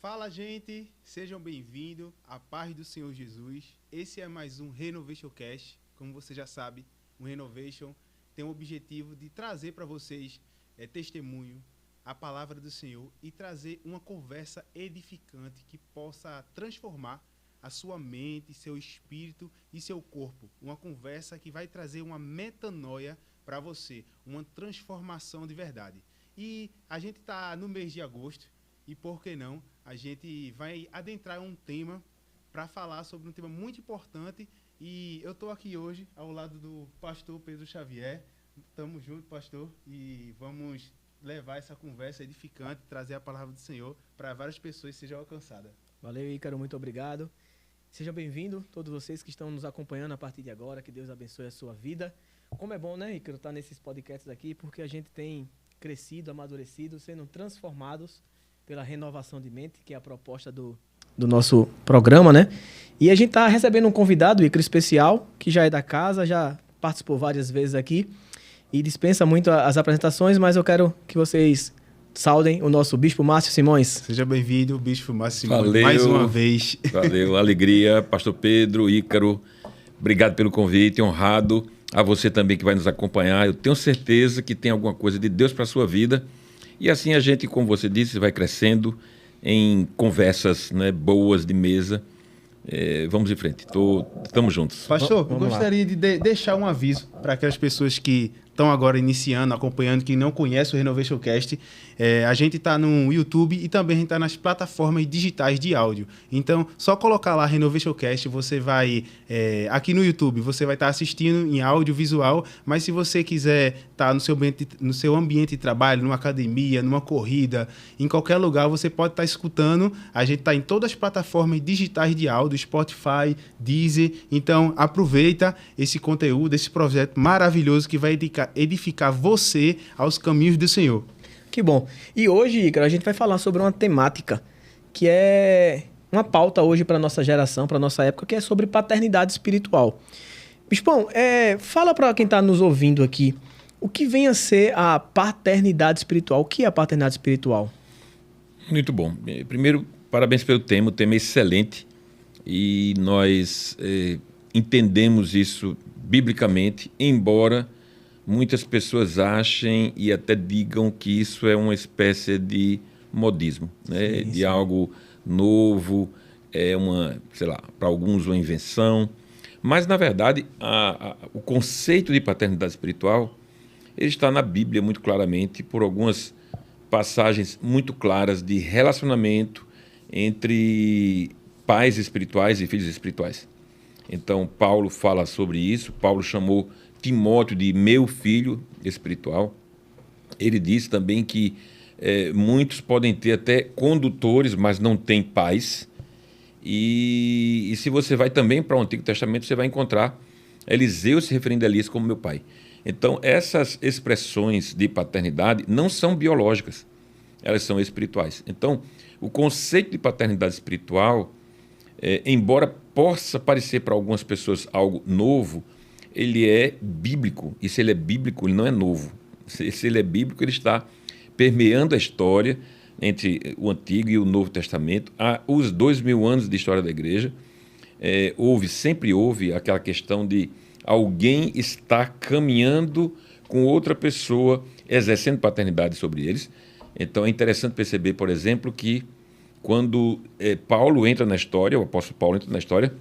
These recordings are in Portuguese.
Fala, gente! Sejam bem-vindos à paz do Senhor Jesus. Esse é mais um Renovation Cast. Como você já sabe, o Renovation tem o objetivo de trazer para vocês testemunho, a palavra do Senhor e trazer uma conversa edificante que possa transformar a sua mente, seu espírito e seu corpo. Uma conversa que vai trazer uma metanoia para você, uma transformação de verdade. E a gente está no mês de agosto e, por que não, a gente vai adentrar um tema para falar sobre um tema muito importante. E eu estou aqui hoje ao lado do pastor Pedro Xavier. Estamos juntos, pastor, e vamos levar essa conversa edificante, trazer a palavra do Senhor para várias pessoas sejam alcançadas. Valeu, Ícaro, muito obrigado. Sejam bem-vindos, todos vocês que estão nos acompanhando a partir de agora, que Deus abençoe a sua vida. Como é bom, né, Ícaro, estar nesses podcasts aqui, porque a gente tem crescido, amadurecido, sendo transformados pela renovação de mente, que é a proposta do nosso programa, né? E a gente está recebendo um convidado, Ícaro, especial, que já é da casa, já participou várias vezes aqui e dispensa muito as apresentações, mas eu quero que vocês saudem o nosso Bispo Márcio Simões. Seja bem-vindo, Bispo Márcio Simões, Valeu, mais uma vez. Valeu, alegria, pastor Pedro, Ícaro, obrigado pelo convite, honrado a você também que vai nos acompanhar. Eu tenho certeza que tem alguma coisa de Deus para a sua vida. E assim a gente, como você disse, vai crescendo em conversas, né, boas de mesa. Vamos em frente, estamos juntos. Pastor, eu gostaria de deixar um aviso para aquelas pessoas que estão agora iniciando, acompanhando, que não conhecem o Renovation Cast. A gente está no YouTube e também a gente está nas plataformas digitais de áudio. Então, só colocar lá Renovation Cast, você vai... aqui no YouTube, você vai estar assistindo em áudio, visual, mas se você quiser estar no seu ambiente de trabalho, numa academia, numa corrida, em qualquer lugar, você pode estar escutando. A gente está em todas as plataformas digitais de áudio, Spotify, Deezer. Então, aproveita esse conteúdo, esse projeto maravilhoso que vai edificar você aos caminhos do Senhor. Que bom. E hoje, Ícaro, a gente vai falar sobre uma temática que é uma pauta hoje para a nossa geração, para a nossa época, que é sobre paternidade espiritual. Bispão, fala para quem está nos ouvindo aqui, o que vem a ser a paternidade espiritual? O que é a paternidade espiritual? Muito bom. Primeiro, parabéns pelo tema, o tema é excelente e nós entendemos isso biblicamente, embora muitas pessoas achem e até digam que isso é uma espécie de modismo, né? Sim, sim. De algo novo, para alguns uma invenção. Mas, na verdade, o conceito de paternidade espiritual ele está na Bíblia muito claramente, por algumas passagens muito claras de relacionamento entre pais espirituais e filhos espirituais. Então, Paulo fala sobre isso. Paulo chamou Timóteo de meu filho espiritual. Ele diz também que muitos podem ter até condutores, mas não têm pais. E se você vai também para o Antigo Testamento, você vai encontrar Eliseu se referindo a Elias como meu pai. Então, essas expressões de paternidade não são biológicas, elas são espirituais. Então, o conceito de paternidade espiritual, embora possa parecer para algumas pessoas algo novo, ele é bíblico. E se ele é bíblico, ele não é novo. Se ele é bíblico, ele está permeando a história entre o Antigo e o Novo Testamento. Há os 2000 anos de história da igreja. Sempre houve aquela questão de alguém estar caminhando com outra pessoa, exercendo paternidade sobre eles. Então é interessante perceber, por exemplo, que quando Paulo entra na história, o apóstolo Paulo entra na história,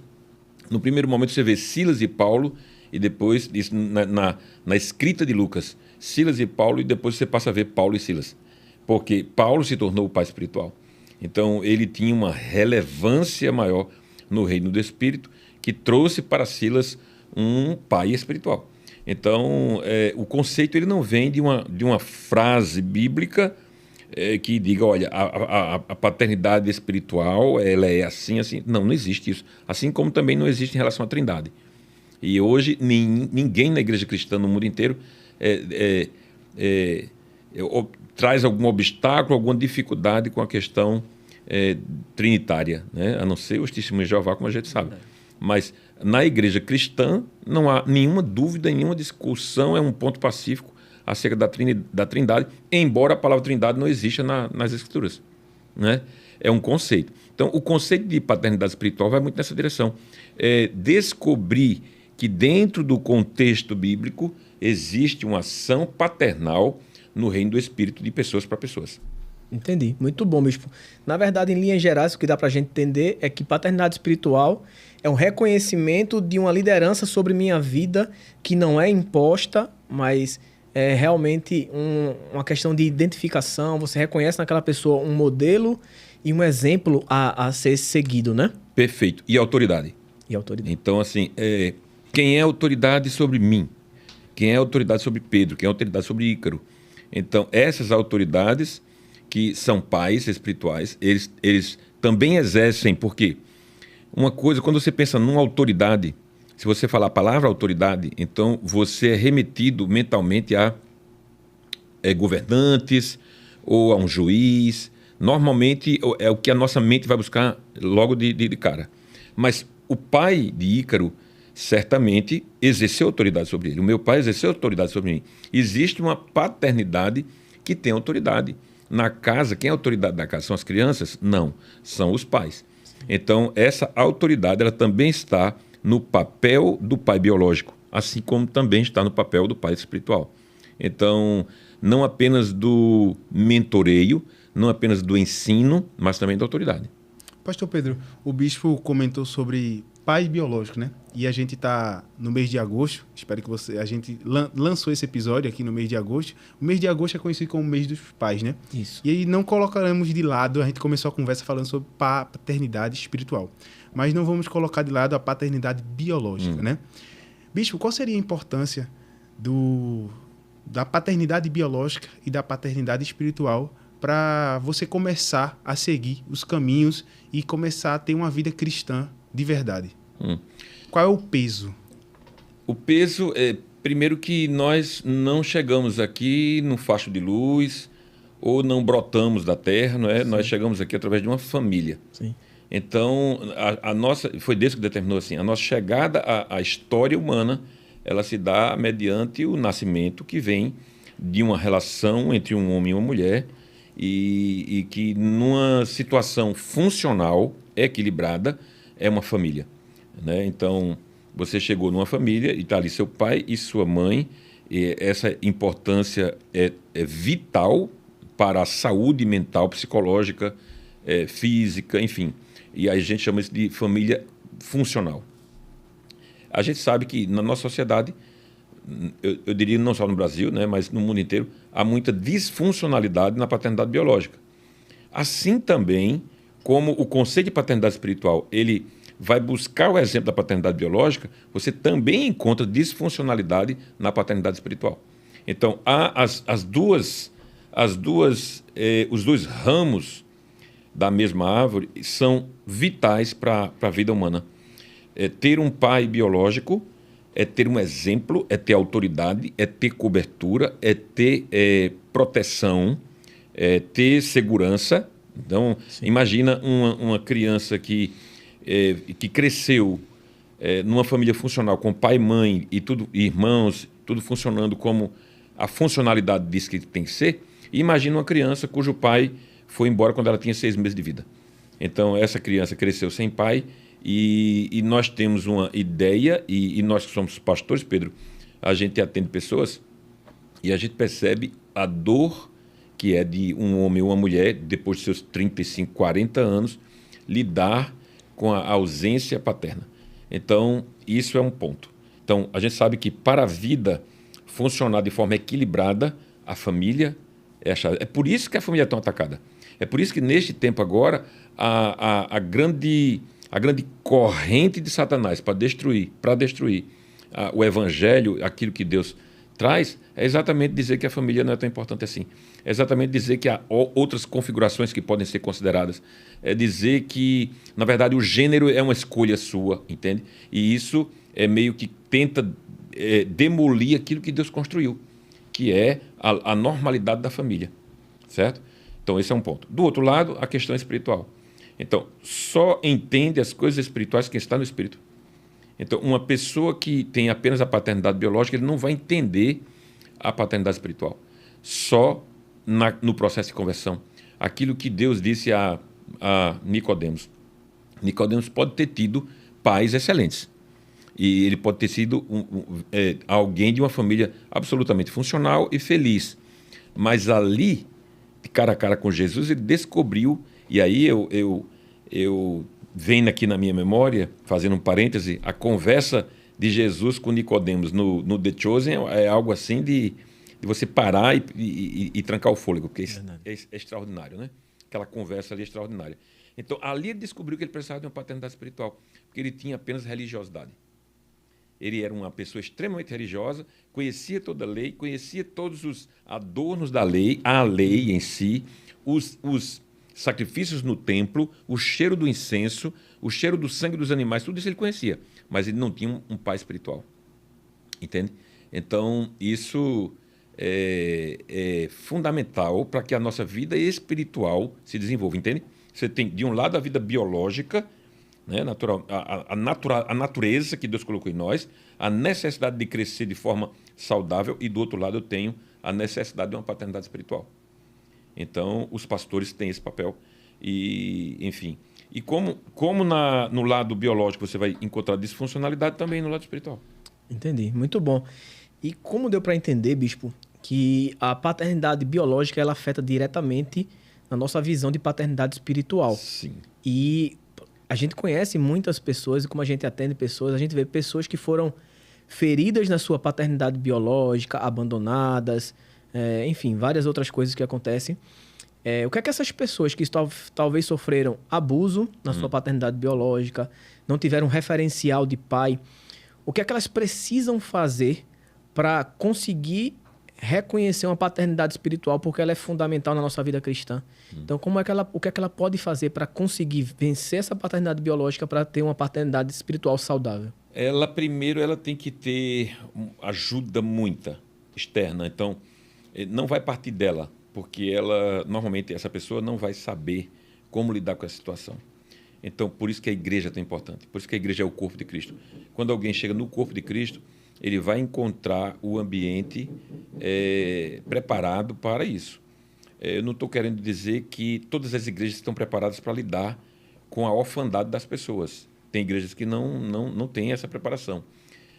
no primeiro momento você vê Silas e Paulo, e depois, isso na escrita de Lucas, Silas e Paulo, e depois você passa a ver Paulo e Silas. Porque Paulo se tornou o pai espiritual. Então, ele tinha uma relevância maior no reino do Espírito, que trouxe para Silas um pai espiritual. Então, o conceito ele não vem de uma frase bíblica que diga, olha, a paternidade espiritual ela é assim, assim. Não existe isso. Assim como também não existe em relação à Trindade. E hoje ninguém na igreja cristã no mundo inteiro traz algum obstáculo, alguma dificuldade com a questão trinitária, né? A não ser os testemunhos de Jeová, como a gente sabe. Mas na igreja cristã não há nenhuma dúvida, nenhuma discussão, é um ponto pacífico acerca da Trindade, embora a palavra Trindade não exista nas Escrituras. né? É um conceito. Então, o conceito de paternidade espiritual vai muito nessa direção. É descobrir que dentro do contexto bíblico existe uma ação paternal no reino do Espírito de pessoas para pessoas. Entendi. Muito bom, bispo. Na verdade, em linhas gerais, o que dá para a gente entender é que paternidade espiritual é um reconhecimento de uma liderança sobre minha vida que não é imposta, mas é realmente uma questão de identificação. Você reconhece naquela pessoa um modelo e um exemplo a ser seguido, né? Perfeito. E autoridade. E autoridade. Então, assim, quem é autoridade sobre mim? Quem é autoridade sobre Pedro? Quem é autoridade sobre Ícaro? Então, essas autoridades que são pais espirituais, eles também exercem, porque uma coisa, quando você pensa numa autoridade, se você falar a palavra autoridade, então você é remetido mentalmente a governantes ou a um juiz. Normalmente é o que a nossa mente vai buscar logo de cara. Mas o pai de Ícaro certamente exerceu autoridade sobre ele. O meu pai exerceu autoridade sobre mim. Existe uma paternidade que tem autoridade. Na casa, quem é a autoridade da casa? São as crianças? Não, são os pais. Então, essa autoridade ela também está no papel do pai biológico, assim como também está no papel do pai espiritual. Então, não apenas do mentoreio, não apenas do ensino, mas também da autoridade. Pastor Pedro, o bispo comentou sobre pai biológico, né? E a gente está no mês de agosto. Espero que a gente lançou esse episódio aqui no mês de agosto. O mês de agosto é conhecido como o mês dos pais, né? Isso. E aí não colocaremos de lado, a gente começou a conversa falando sobre paternidade espiritual. Mas não vamos colocar de lado a paternidade biológica, né? Bispo, qual seria a importância da paternidade biológica e da paternidade espiritual para você começar a seguir os caminhos e começar a ter uma vida cristã de verdade? Qual é o peso? O peso é, primeiro, que nós não chegamos aqui num facho de luz ou não brotamos da terra, não é? Nós chegamos aqui através de uma família. Sim. Então, a nossa, foi Deus que determinou assim, a nossa chegada à história humana, ela se dá mediante o nascimento que vem de uma relação entre um homem e uma mulher e que numa situação funcional, equilibrada, é uma família, né? Então, você chegou numa família e está ali seu pai e sua mãe, e essa importância é vital para a saúde mental, psicológica, física, enfim. E aí a gente chama isso de família funcional. A gente sabe que na nossa sociedade, eu diria não só no Brasil, né, mas no mundo inteiro, há muita disfuncionalidade na paternidade biológica. Assim também, como o conceito de paternidade espiritual, ele vai buscar o exemplo da paternidade biológica, você também encontra disfuncionalidade na paternidade espiritual. Então, há os dois ramos da mesma árvore são vitais para a vida humana. Ter um pai biológico é ter um exemplo, é ter autoridade, é ter cobertura, é ter proteção, é ter segurança. Então, imagina uma criança que cresceu numa família funcional, com pai, mãe e tudo, irmãos, tudo funcionando como a funcionalidade diz que tem que ser. E imagina uma criança cujo pai foi embora quando ela tinha 6 meses de vida. Então, essa criança cresceu sem pai e nós temos uma ideia, e nós que somos pastores, Pedro, a gente atende pessoas e a gente percebe a dor que é de um homem ou uma mulher, depois de seus 35, 40 anos, lidar com a ausência paterna. Então, isso é um ponto. Então, a gente sabe que para a vida funcionar de forma equilibrada, a família é a chave. É por isso que a família é tão atacada. É por isso que, neste tempo agora, a grande corrente de Satanás para destruir o evangelho, aquilo que Deus traz, é exatamente dizer que a família não é tão importante assim. É exatamente dizer que há outras configurações que podem ser consideradas. É dizer que, na verdade, o gênero é uma escolha sua, entende? E isso é meio que tenta demolir aquilo que Deus construiu, que é a normalidade da família, certo? Então, esse é um ponto. Do outro lado, a questão espiritual. Então, só entende as coisas espirituais quem está no espírito. Então, uma pessoa que tem apenas a paternidade biológica, ele não vai entender a paternidade espiritual. Só no processo de conversão. aquilo que Deus disse a Nicodemos. Nicodemos pode ter tido pais excelentes. E ele pode ter sido alguém de uma família absolutamente funcional e feliz. Mas ali, de cara a cara com Jesus, ele descobriu, e aí eu venho aqui na minha memória, fazendo um parêntese, a conversa de Jesus com Nicodemos no The Chosen é algo assim de você parar e trancar o fôlego, porque é extraordinário, né? Aquela conversa ali é extraordinária. Então, ali ele descobriu que ele precisava de uma paternidade espiritual, porque ele tinha apenas religiosidade. Ele era uma pessoa extremamente religiosa, conhecia toda a lei, conhecia todos os adornos da lei, a lei em si, os sacrifícios no templo, o cheiro do incenso, o cheiro do sangue dos animais, tudo isso ele conhecia, mas ele não tinha um pai espiritual. Entende? Então, isso é fundamental para que a nossa vida espiritual se desenvolva, entende? Você tem, de um lado, a vida biológica, né, a natureza que Deus colocou em nós, a necessidade de crescer de forma saudável, e do outro lado eu tenho a necessidade de uma paternidade espiritual. Então, os pastores têm esse papel. E, enfim, e como no lado biológico você vai encontrar disfuncionalidade, também no lado espiritual. Entendi, muito bom. E como deu para entender, bispo, que a paternidade biológica ela afeta diretamente na nossa visão de paternidade espiritual. Sim. E a gente conhece muitas pessoas, e como a gente atende pessoas, a gente vê pessoas que foram feridas na sua paternidade biológica, abandonadas, enfim, várias outras coisas que acontecem. O que é que essas pessoas que talvez sofreram abuso na sua paternidade biológica, não tiveram um referencial de pai, o que é que elas precisam fazer para conseguir reconhecer uma paternidade espiritual, porque ela é fundamental na nossa vida cristã? Então, o que é que ela pode fazer para conseguir vencer essa paternidade biológica para ter uma paternidade espiritual saudável? Primeiro, ela tem que ter ajuda muita externa. Então, não vai partir dela, porque normalmente, essa pessoa não vai saber como lidar com essa situação. Então, por isso que a igreja é tão importante. Por isso que a igreja é o corpo de Cristo. Quando alguém chega no corpo de Cristo, ele vai encontrar o ambiente preparado para isso. Eu não estou querendo dizer que todas as igrejas estão preparadas para lidar com a orfandade das pessoas. Tem igrejas que não têm essa preparação.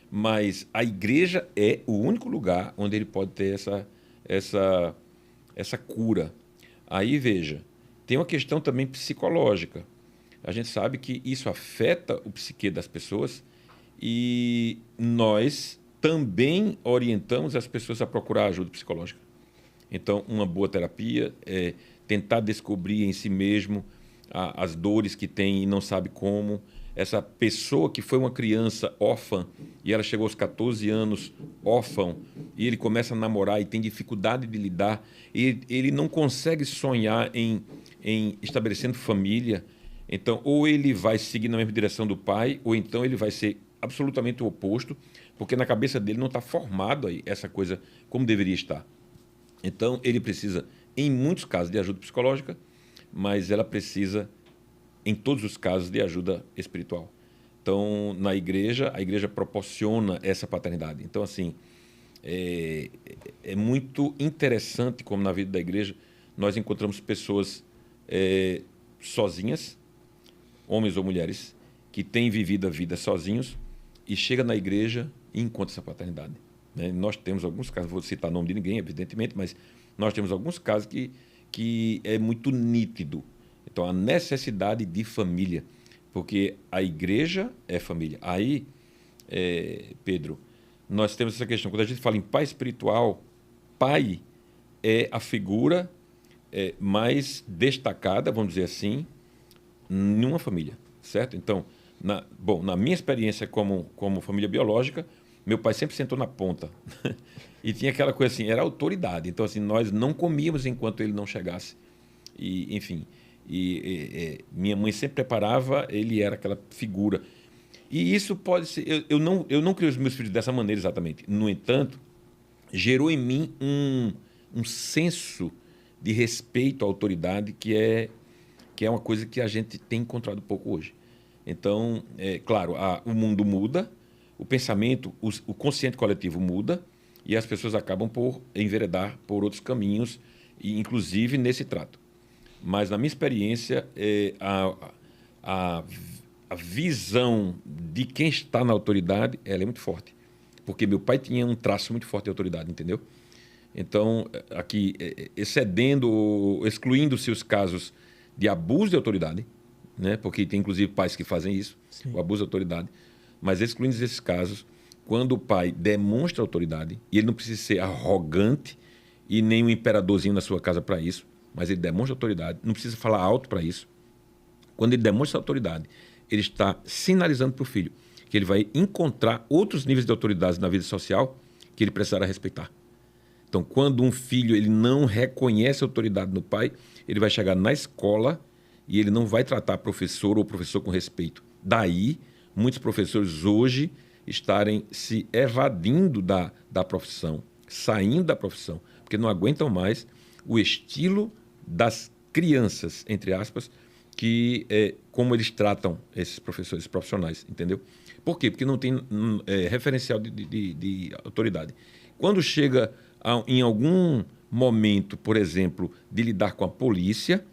Mas a igreja é o único lugar onde ele pode ter essa cura. Aí, veja, tem uma questão também psicológica. A gente sabe que isso afeta o psique das pessoas e nós também orientamos as pessoas a procurar ajuda psicológica. Então, uma boa terapia é tentar descobrir em si mesmo as dores que tem e não sabe como. Essa pessoa que foi uma criança órfã e ela chegou aos 14 anos órfã e ele começa a namorar e tem dificuldade de lidar, e ele não consegue sonhar em estabelecendo família. Então, ou ele vai seguir na mesma direção do pai, ou então ele vai ser absolutamente o oposto, porque na cabeça dele não está formado aí essa coisa como deveria estar. Então, ele precisa, em muitos casos, de ajuda psicológica, mas ela precisa, em todos os casos, de ajuda espiritual. Então, na igreja, a igreja proporciona essa paternidade. Então, assim, é muito interessante como na vida da igreja nós encontramos pessoas sozinhas, homens ou mulheres, que têm vivido a vida sozinhos e chegam na igreja e encontram essa paternidade. Nós temos alguns casos, vou citar o nome de ninguém, evidentemente, mas nós temos alguns casos que é muito nítido. Então, a necessidade de família, porque a igreja é família. Aí, Pedro, nós temos essa questão. Quando a gente fala em pai espiritual, pai é a figura mais destacada, vamos dizer assim, numa família, certo? Então, na minha experiência como família biológica, meu pai sempre sentou na ponta. E tinha aquela coisa assim, era autoridade. Então, assim, nós não comíamos enquanto ele não chegasse. E, enfim, minha mãe sempre preparava, ele era aquela figura. E isso pode ser... Eu não criei os meus filhos dessa maneira exatamente. No entanto, gerou em mim um senso de respeito à autoridade que é uma coisa que a gente tem encontrado pouco hoje. Então, claro, o mundo muda, o pensamento, o consciente coletivo muda e as pessoas acabam por enveredar por outros caminhos, e inclusive nesse trato. Mas, na minha experiência, a visão de quem está na autoridade, ela é muito forte. Porque meu pai tinha um traço muito forte de autoridade, entendeu? Então, aqui, excluindo-se os casos de abuso de autoridade, né? Porque tem, inclusive, pais que fazem isso, sim, o abuso de autoridade, mas excluindo esses casos, quando o pai demonstra autoridade, e ele não precisa ser arrogante e nem um imperadorzinho na sua casa para isso, mas ele demonstra autoridade, não precisa falar alto para isso. Quando ele demonstra autoridade, ele está sinalizando para o filho que ele vai encontrar outros níveis de autoridade na vida social que ele precisará respeitar. Então, quando um filho ele não reconhece a autoridade no pai, ele vai chegar na escola e ele não vai tratar professor ou professor com respeito. Daí, muitos professores hoje estarem se evadindo da profissão, saindo da profissão, porque não aguentam mais o estilo das crianças, entre aspas, como eles tratam esses professores profissionais, entendeu? Por quê? Porque não tem referencial de autoridade. Quando chega em algum momento, por exemplo, de lidar com a polícia,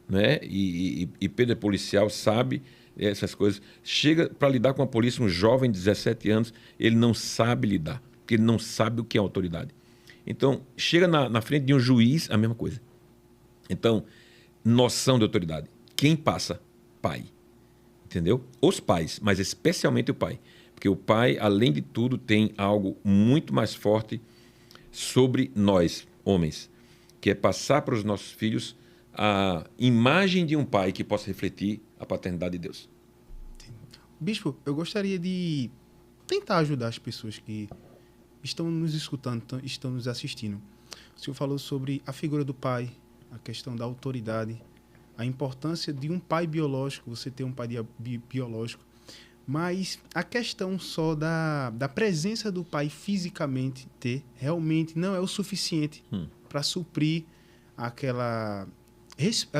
né? E Pedro é policial, sabe essas coisas. Chega para lidar com a polícia, um jovem de 17 anos, ele não sabe lidar, porque ele não sabe o que é autoridade. Então, chega na frente de um juiz, a mesma coisa. Então, noção de autoridade. Quem passa? Pai. Entendeu? Os pais, mas especialmente o pai. Porque o pai, além de tudo, tem algo muito mais forte sobre nós, homens, que é passar para os nossos filhos a imagem de um pai que possa refletir a paternidade de Deus. Bispo, eu gostaria de tentar ajudar as pessoas que estão nos escutando, estão nos assistindo. O senhor falou sobre a figura do pai, a questão da autoridade, a importância de um pai biológico, você ter um pai biológico, mas a questão só da presença do pai fisicamente realmente não é o suficiente para suprir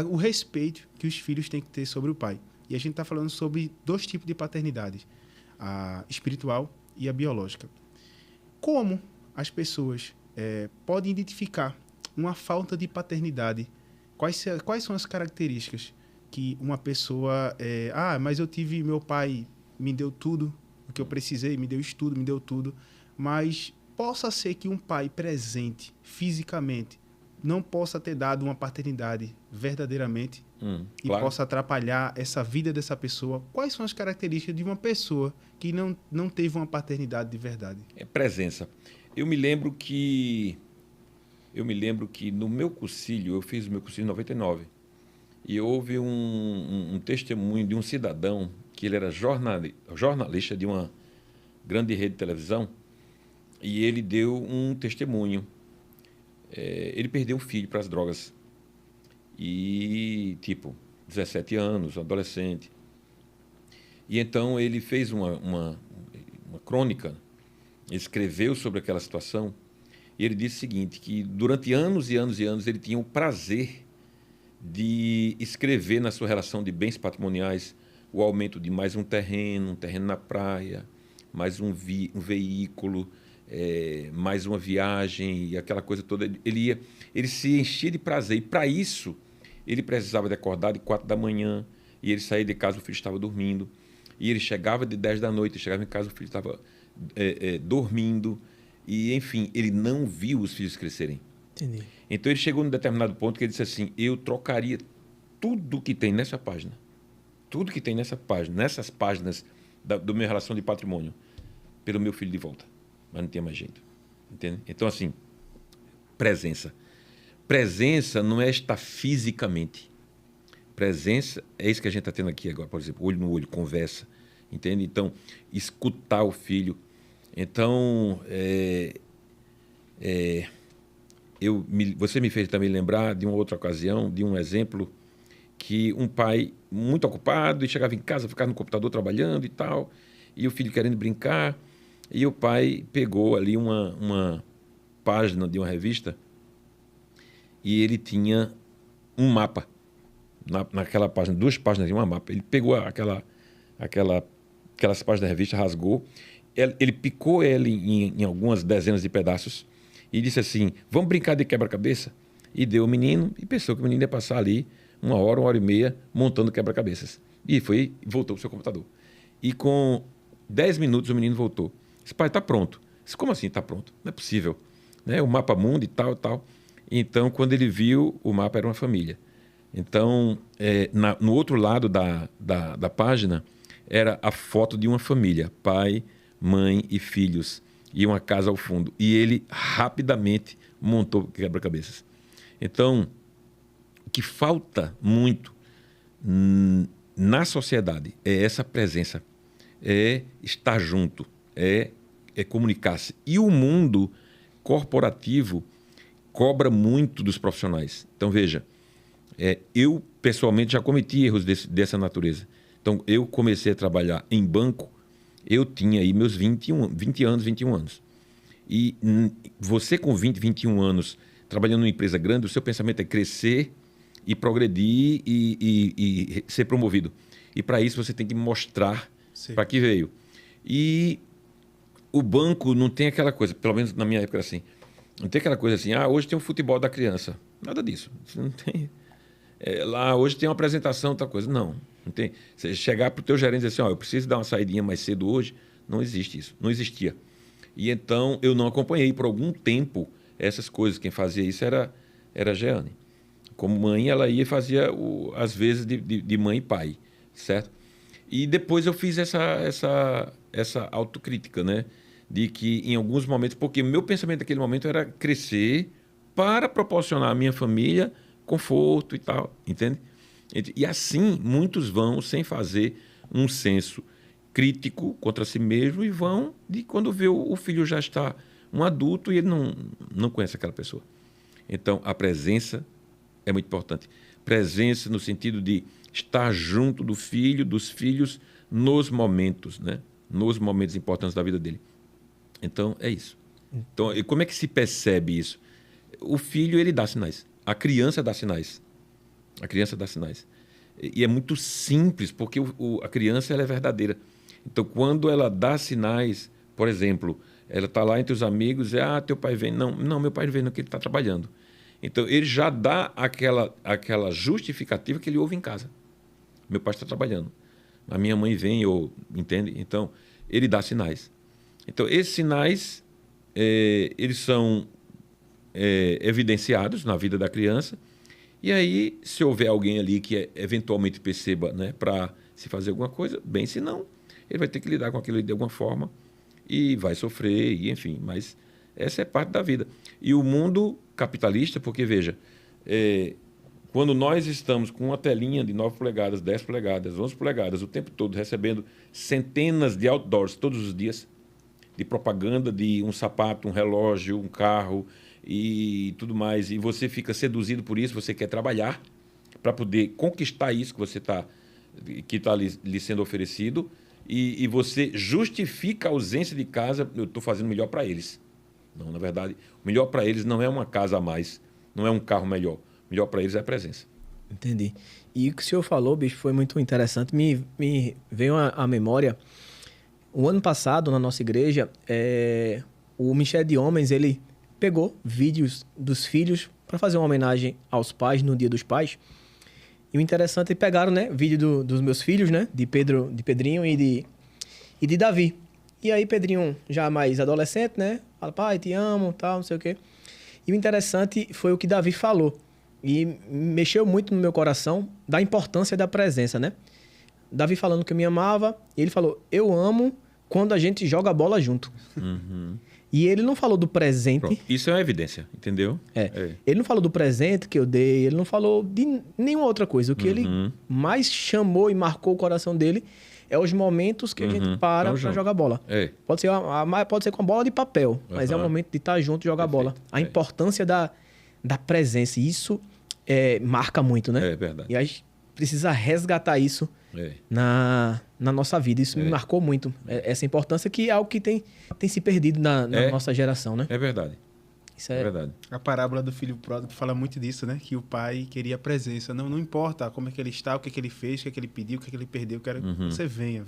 o respeito que os filhos têm que ter sobre o pai. E a gente está falando sobre 2 tipos de paternidade, a espiritual e a biológica. Como as pessoas podem identificar uma falta de paternidade? Quais são as características que uma pessoa... mas eu tive... Meu pai me deu tudo o que eu precisei, me deu estudo, me deu tudo. Mas possa ser que um pai presente fisicamente não possa ter dado uma paternidade verdadeiramente e claro, possa atrapalhar essa vida dessa pessoa. Quais são as características de uma pessoa que não teve uma paternidade de verdade? É presença. Eu me lembro que no meu cursilho, eu fiz o meu cursilho em 99, e houve um testemunho de um cidadão que ele era jornalista de uma grande rede de televisão, e ele deu um testemunho. Ele perdeu um filho para as drogas. E, 17 anos, adolescente. E então ele fez uma crônica, escreveu sobre aquela situação, e ele disse o seguinte, que durante anos e anos e anos ele tinha o prazer de escrever na sua relação de bens patrimoniais o aumento de mais um terreno na praia, mais um veículo, mais uma viagem e aquela coisa toda. Ele se enchia de prazer, e para isso ele precisava de acordar de 4 da manhã, e ele saía de casa, o filho estava dormindo, e ele chegava de 10 da noite, chegava em casa, o filho estava dormindo, e enfim, ele não viu os filhos crescerem. Entendi. Então ele chegou num determinado ponto que ele disse assim, eu trocaria tudo que tem nessa página, nessas páginas do meu relação de patrimônio, pelo meu filho de volta. Mas não tinha mais jeito. Entende? Então, assim, presença. Presença não é estar fisicamente. Presença é isso que a gente está tendo aqui agora, por exemplo, olho no olho, conversa. Entende? Então, escutar o filho. Então, você me fez também lembrar de uma outra ocasião, de um exemplo, que um pai muito ocupado e chegava em casa, ficava no computador trabalhando e tal, e o filho querendo brincar, e o pai pegou ali uma página de uma revista e ele tinha um mapa. Naquela página, 2 páginas de um mapa. Ele pegou aquelas páginas da revista, rasgou, ele picou ele em algumas dezenas de pedaços e disse assim, vamos brincar de quebra-cabeça? E deu o menino e pensou que o menino ia passar ali 1 hora e meia, montando quebra-cabeças. E voltou para o seu computador. E com 10 minutos o menino voltou. Disse, pai, está pronto. Disse, como assim está pronto? Não é possível. Né? O mapa mundo e tal, tal. Então, quando ele viu, o mapa era uma família. Então, no outro lado da página, era a foto de uma família. Pai, mãe e filhos. E uma casa ao fundo. E ele rapidamente montou quebra-cabeças. Então, o que falta muito na sociedade é essa presença, é estar junto, é comunicar-se. E o mundo corporativo cobra muito dos profissionais. Então, veja, eu pessoalmente já cometi erros dessa natureza. Então, eu comecei a trabalhar em banco, eu tinha aí meus 20 anos, 21 anos. E você com 20, 21 anos, trabalhando numa empresa grande, o seu pensamento é crescer e progredir e ser promovido. E para isso você tem que mostrar para que veio. E o banco não tem aquela coisa, pelo menos na minha época era assim, não tem aquela coisa assim, hoje tem um futebol da criança. Nada disso. Não tem. Lá hoje tem uma apresentação, outra coisa. Não tem. Você chegar para o teu gerente e dizer assim, eu preciso dar uma saidinha mais cedo hoje, não existe isso. Não existia. E então eu não acompanhei por algum tempo essas coisas. Quem fazia isso era a Jeane. Como mãe, ela ia e fazia as vezes de mãe e pai, certo? E depois eu fiz essa autocrítica, né? De que em alguns momentos, porque o meu pensamento naquele momento era crescer para proporcionar à minha família conforto e tal, entende? E assim, muitos vão sem fazer um senso crítico contra si mesmo e vão de quando vê o filho já está um adulto e ele não conhece aquela pessoa. Então, a presença é muito importante. Presença no sentido de estar junto do filho, dos filhos, nos momentos, né? Nos momentos importantes da vida dele. Então, é isso. Então, e como é que se percebe isso? O filho, ele dá sinais. A criança dá sinais. A criança dá sinais. E é muito simples, porque a criança ela é verdadeira. Então, quando ela dá sinais, por exemplo, ela está lá entre os amigos e teu pai vem. Não, meu pai não vem, não, que ele está trabalhando. Então, ele já dá aquela justificativa que ele ouve em casa. Meu pai está trabalhando. A minha mãe vem, entende? Então, ele dá sinais. Então, esses sinais, eles são evidenciados na vida da criança. E aí, se houver alguém ali que eventualmente perceba, né, para se fazer alguma coisa, bem, se não, ele vai ter que lidar com aquilo de alguma forma e vai sofrer, e enfim. Mas essa é parte da vida. E o mundo capitalista, porque, veja, quando nós estamos com uma telinha de 9 polegadas, 10 polegadas, 11 polegadas, o tempo todo recebendo centenas de outdoors todos os dias, de propaganda de um sapato, um relógio, um carro e tudo mais, e você fica seduzido por isso, você quer trabalhar para poder conquistar isso que está lhe sendo oferecido, e você justifica a ausência de casa, eu estou fazendo melhor para eles. Não, na verdade, o melhor para eles não é uma casa a mais, não é um carro melhor. O melhor para eles é a presença. Entendi. E o que o senhor falou, bicho, foi muito interessante. Me veio à memória, o ano passado, na nossa igreja, o Michel de Homens, ele pegou vídeos dos filhos para fazer uma homenagem aos pais no Dia dos Pais. E o interessante é que pegaram, né, vídeo dos meus filhos, né, de Pedrinho e de Davi. E aí Pedrinho, já mais adolescente, né, fala, pai, te amo, tal, não sei o quê. E o interessante foi o que Davi falou. E mexeu muito no meu coração da importância da presença, né? Davi falando que me amava, e ele falou, eu amo quando a gente joga bola junto. Uhum. E ele não falou do presente. Pronto. Isso é uma evidência, entendeu? Ele não falou do presente que eu dei, ele não falou de nenhuma outra coisa. O que ele mais chamou e marcou o coração dele é os momentos que a gente para jogar bola. Pode ser com a bola de papel, mas é o momento de estar junto e jogar bola. A importância da presença. Isso marca muito, né? É verdade. E a gente precisa resgatar isso na nossa vida. Isso me marcou muito. Essa importância que é algo que tem se perdido na nossa geração, né? É verdade. Isso é verdade. A parábola do filho pródigo fala muito disso, né? Que o pai queria a presença. Não importa como é que ele está, o que é que ele fez, o que é que ele pediu, o que é que ele perdeu. Eu quero que você venha.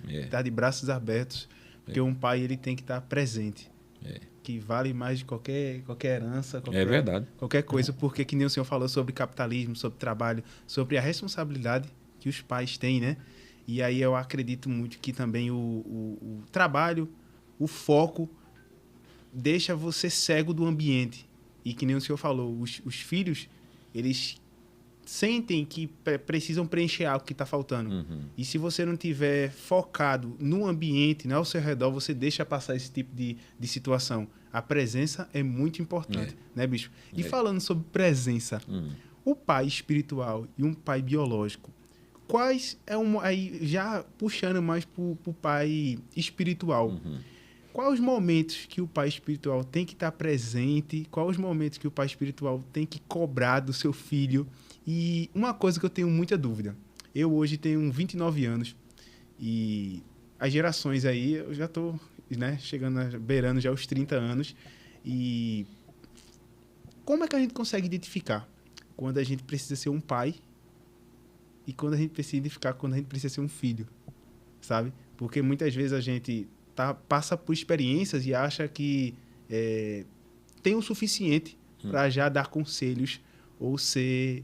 Estar de braços abertos. Porque um pai, ele tem que estar presente. que vale mais de qualquer herança, É verdade. qualquer coisa, porque que nem o senhor falou sobre capitalismo, sobre trabalho, sobre a responsabilidade que os pais têm, né? E aí eu acredito muito que também o trabalho, o foco, deixa você cego do ambiente. E que nem o senhor falou, os filhos, eles sentem que precisam preencher algo que está faltando. E se você não tiver focado no ambiente, ao seu redor, você deixa passar esse tipo de situação. A presença é muito importante, né, bispo? E falando sobre presença, o pai espiritual e um pai biológico, quais aí já puxando mais para o pai espiritual, quais os momentos que o pai espiritual tem que estar presente, quais os momentos que o pai espiritual tem que cobrar do seu filho? E uma coisa que eu tenho muita dúvida, eu hoje tenho 29 anos e as gerações aí, eu já estou, né, beirando já os 30 anos, e como é que a gente consegue identificar quando a gente precisa ser um pai e quando a gente precisa identificar quando a gente precisa ser um filho, sabe? Porque muitas vezes a gente passa por experiências e acha que tem o suficiente para já dar conselhos ou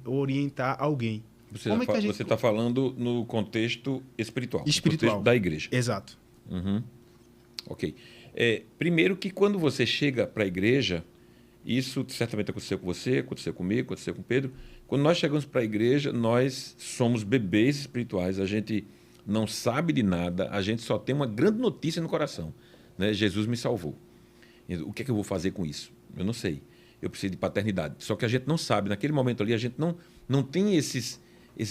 orientar alguém. Você está falando no contexto espiritual. No Espiritual. contexto da igreja. Exato. Ok. Primeiro que quando você chega para a igreja, isso certamente aconteceu com você, aconteceu comigo, aconteceu com o Pedro. Quando nós chegamos para a igreja, nós somos bebês espirituais, a gente não sabe de nada, a gente só tem uma grande notícia no coração, né? Jesus me salvou. O que é que eu vou fazer com isso? Eu não sei. Eu preciso de paternidade. Só que a gente não sabe. Naquele momento ali, a gente não tem esses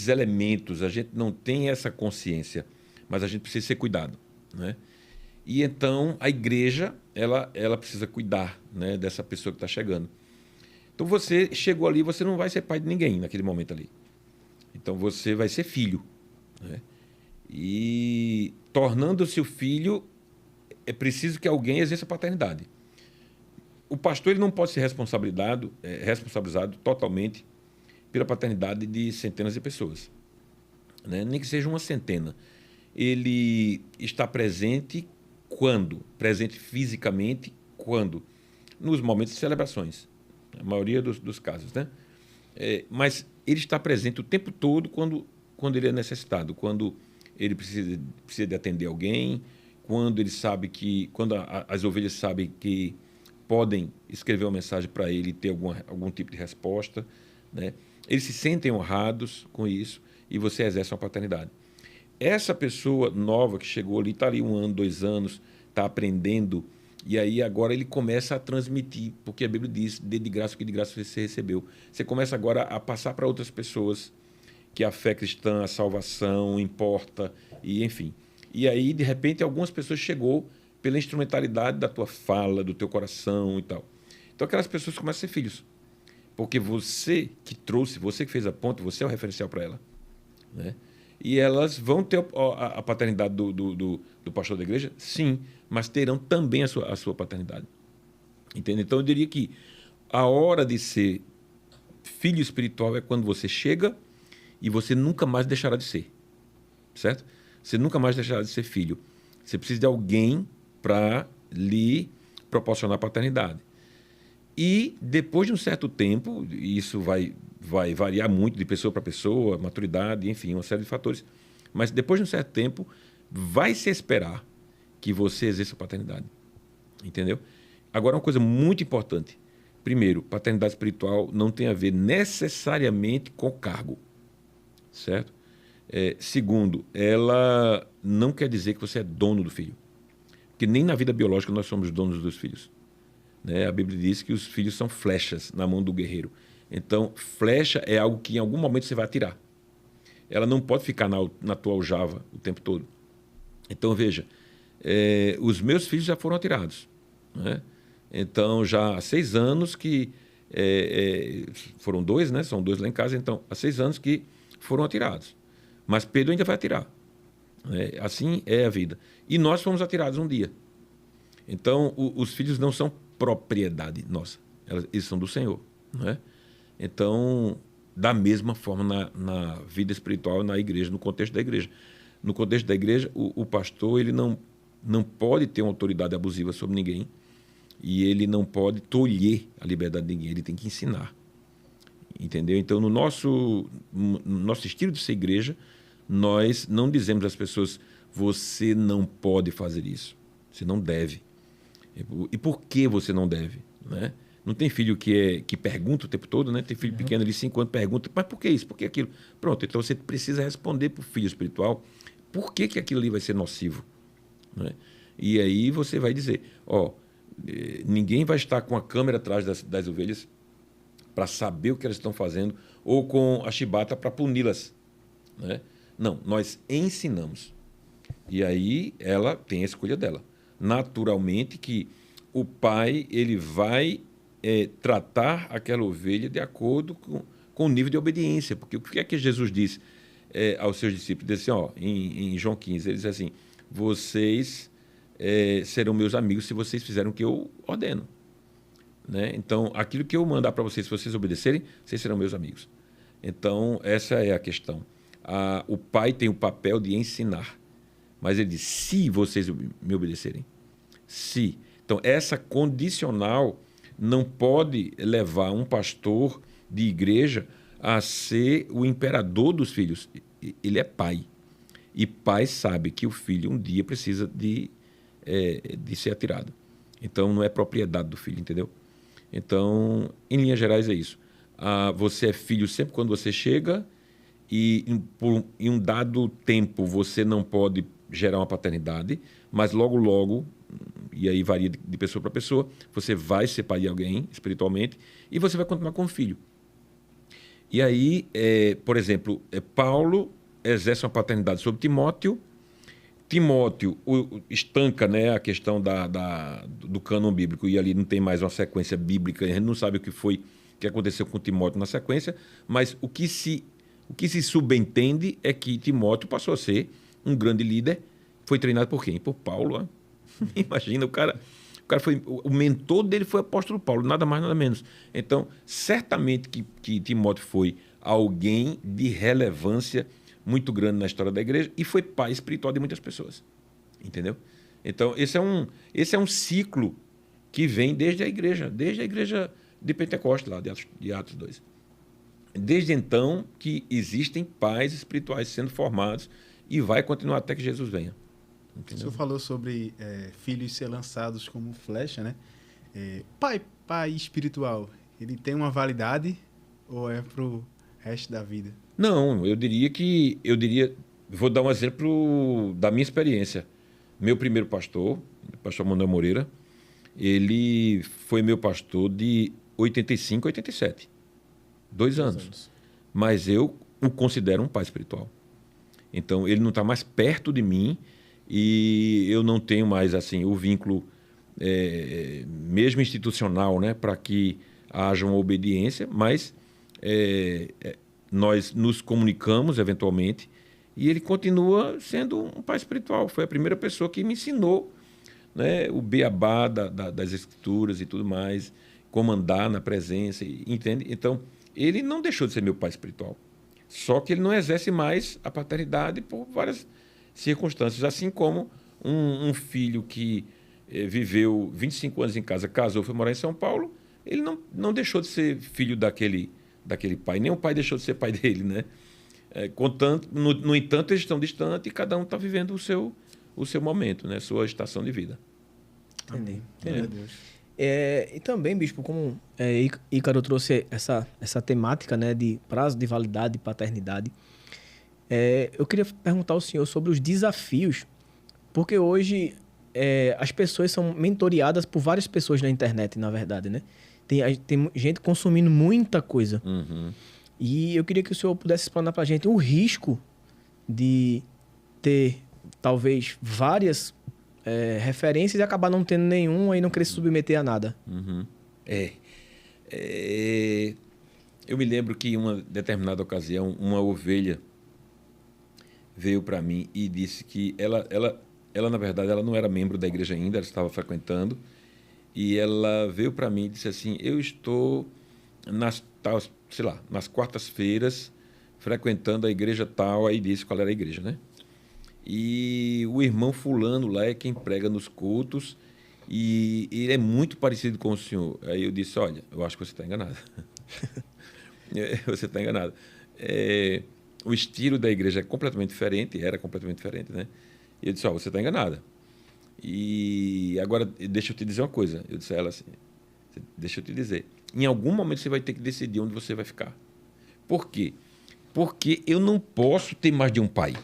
elementos, a gente não tem essa consciência, mas a gente precisa ser cuidado, né? E então a igreja, ela precisa cuidar, né, dessa pessoa que está chegando. Então você chegou ali, você não vai ser pai de ninguém naquele momento ali. Então você vai ser filho, né? E tornando-se o filho, é preciso que alguém exerça a paternidade. O pastor ele não pode ser responsabilizado totalmente pela paternidade de centenas de pessoas, né? Nem que seja uma centena. Ele está presente quando? Presente fisicamente quando? Nos momentos de celebrações, a maioria dos casos, né? Mas ele está presente o tempo todo quando ele é necessitado, quando ele precisa de atender alguém, quando ele sabe quando as ovelhas sabem que podem escrever uma mensagem para ele e ter algum tipo de resposta, né? Eles se sentem honrados com isso e você exerce uma paternidade. Essa pessoa nova que chegou ali, está ali 1 ano, 2 anos, está aprendendo, e aí agora ele começa a transmitir, porque a Bíblia diz, dê de graça o que de graça você recebeu. Você começa agora a passar para outras pessoas que a fé cristã, a salvação importa, e enfim. E aí, de repente, algumas pessoas chegou pela instrumentalidade da tua fala, do teu coração e tal. Então, aquelas pessoas começam a ser filhos. Porque você que trouxe, você que fez a ponte, você é o referencial para ela, né? E elas vão ter a paternidade do pastor da igreja? Sim, mas terão também a sua paternidade. Entende? Então, eu diria que a hora de ser filho espiritual é quando você chega e você nunca mais deixará de ser. Certo? Você nunca mais deixará de ser filho. Você precisa de alguém para lhe proporcionar paternidade. E depois de um certo tempo, e isso vai variar muito de pessoa para pessoa, maturidade, enfim, uma série de fatores, mas depois de um certo tempo, vai se esperar que você exerça a paternidade. Entendeu? Agora, uma coisa muito importante. Primeiro, paternidade espiritual não tem a ver necessariamente com cargo. Certo? Segundo, ela não quer dizer que você é dono do filho. Porque nem na vida biológica nós somos donos dos filhos. Né? A Bíblia diz que os filhos são flechas na mão do guerreiro. Então, flecha é algo que em algum momento você vai atirar. Ela não pode ficar na tua aljava o tempo todo. Então, veja, os meus filhos já foram atirados. Né? Então, já há 6 anos que... foram 2, né? São 2 lá em casa. Então, há 6 anos que foram atirados. Mas Pedro ainda vai atirar. Assim é a vida. E nós fomos atirados um dia. Então, os filhos não são propriedade nossa. Eles são do Senhor. Não é? Então, da mesma forma na vida espiritual, na igreja, no contexto da igreja. No contexto da igreja, o pastor ele não pode ter uma autoridade abusiva sobre ninguém. E ele não pode tolher a liberdade de ninguém, ele tem que ensinar. Entendeu? Então, no nosso estilo de ser igreja, nós não dizemos às pessoas, você não pode fazer isso, você não deve. E por que você não deve? Né? Não tem filho que pergunta o tempo todo, né? Tem filho pequeno ali, 5 anos, pergunta, mas por que isso? Por que aquilo? Pronto, então você precisa responder para o filho espiritual por que aquilo ali vai ser nocivo. Né? E aí você vai dizer, ninguém vai estar com a câmera atrás das ovelhas para saber o que elas estão fazendo ou com a chibata para puni-las. Né? Não, nós ensinamos. E aí ela tem a escolha dela. Naturalmente que o pai ele vai tratar aquela ovelha de acordo com o nível de obediência. Porque o que é que Jesus diz aos seus discípulos? Ele diz assim, em João 15, ele diz assim, vocês serão meus amigos se vocês fizerem o que eu ordeno. Né? Então, aquilo que eu mandar para vocês, se vocês obedecerem, vocês serão meus amigos. Então, essa é a questão. O pai tem o papel de ensinar. Mas ele diz, se vocês me obedecerem. Se. Então, essa condicional não pode levar um pastor de igreja a ser o imperador dos filhos. Ele é pai. E pai sabe que o filho um dia precisa de ser atirado. Então, não é propriedade do filho, entendeu? Então, em linhas gerais, é isso. Você é filho sempre quando você chega e em um dado tempo você não pode gerar uma paternidade, mas logo, e aí varia de pessoa para pessoa, você vai ser pai de alguém espiritualmente e você vai continuar como filho. E aí, por exemplo, Paulo exerce uma paternidade sobre Timóteo. Timóteo estanca, né, a questão do cânon bíblico e ali não tem mais uma sequência bíblica, a gente não sabe o que aconteceu com Timóteo na sequência, mas o que se subentende é que Timóteo passou a ser um grande líder. Foi treinado por quem? Por Paulo. Imagina, o cara foi, o mentor dele foi o apóstolo Paulo, nada mais, nada menos. Então, certamente que Timóteo foi alguém de relevância muito grande na história da igreja e foi pai espiritual de muitas pessoas. Entendeu? Então, esse é um ciclo que vem desde a igreja de Pentecostes, lá de Atos 2. Desde então que existem pais espirituais sendo formados e vai continuar até que Jesus venha. Entendeu? O senhor falou sobre filhos ser lançados como flecha, né? Pai espiritual, ele tem uma validade ou é pro resto da vida? Não, eu diria, vou dar um exemplo da minha experiência. Meu primeiro pastor, o pastor Manuel Moreira, ele foi meu pastor de 85 a 87. 2 anos. Mas eu o considero um pai espiritual. Então, ele não está mais perto de mim e eu não tenho mais assim o vínculo mesmo institucional, né, para que haja uma obediência, mas nós nos comunicamos eventualmente e ele continua sendo um pai espiritual. Foi a primeira pessoa que me ensinou, né, o beabá das escrituras e tudo mais, como andar na presença, entende? Então, ele não deixou de ser meu pai espiritual. Só que ele não exerce mais a paternidade por várias circunstâncias. Assim como um filho que viveu 25 anos em casa, casou, foi morar em São Paulo, ele não deixou de ser filho daquele pai. Nem o pai deixou de ser pai dele, né? No entanto, eles estão distantes e cada um está vivendo o seu momento, né? Sua estação de vida. Entendi. Meu Deus. E também, bispo, como Ícaro trouxe essa temática, né, de prazo de validade e paternidade, eu queria perguntar ao senhor sobre os desafios, porque hoje as pessoas são mentoreadas por várias pessoas na internet, na verdade, né? Tem gente consumindo muita coisa. Uhum. E eu queria que o senhor pudesse explanar para a gente o risco de ter, talvez, várias referências e acabar não tendo nenhuma e não querer se submeter a nada. Uhum. Eu me lembro que em uma determinada ocasião, uma ovelha veio para mim e disse que ela, na verdade, ela não era membro da igreja ainda, ela estava frequentando, e ela veio para mim e disse assim, eu estou nas quartas-feiras frequentando a igreja tal, aí disse qual era a igreja, né? E o irmão fulano lá é quem prega nos cultos E ele é muito parecido com o senhor. Aí eu disse, olha, eu acho que você está enganado. Você está enganado. O estilo da igreja é completamente diferente, era completamente diferente, né? E eu disse, você está enganada. E agora, deixa eu te dizer uma coisa. Eu disse a ela assim, deixa eu te dizer. Em algum momento você vai ter que decidir onde você vai ficar. Por quê? Porque eu não posso ter mais de um pai.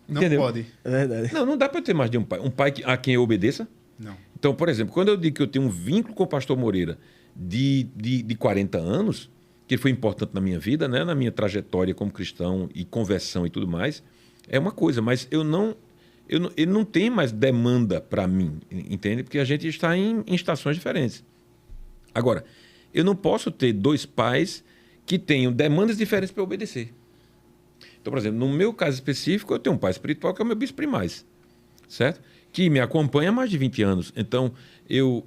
Não Entendeu? pode. É verdade. Não dá para eu ter mais de um pai. Um pai a quem eu obedeça. Não. Então, por exemplo, quando eu digo que eu tenho um vínculo com o pastor Moreira de 40 anos, que foi importante na minha vida, né? Na minha trajetória como cristão e conversão e tudo mais, é uma coisa, mas ele não tem mais demanda para mim, entende? Porque a gente está em estações diferentes. Agora, eu não posso ter dois pais que tenham demandas diferentes para obedecer. Então, por exemplo, no meu caso específico, eu tenho um pai espiritual que é o meu bispo primaz, certo? Que me acompanha há mais de 20 anos. Então, eu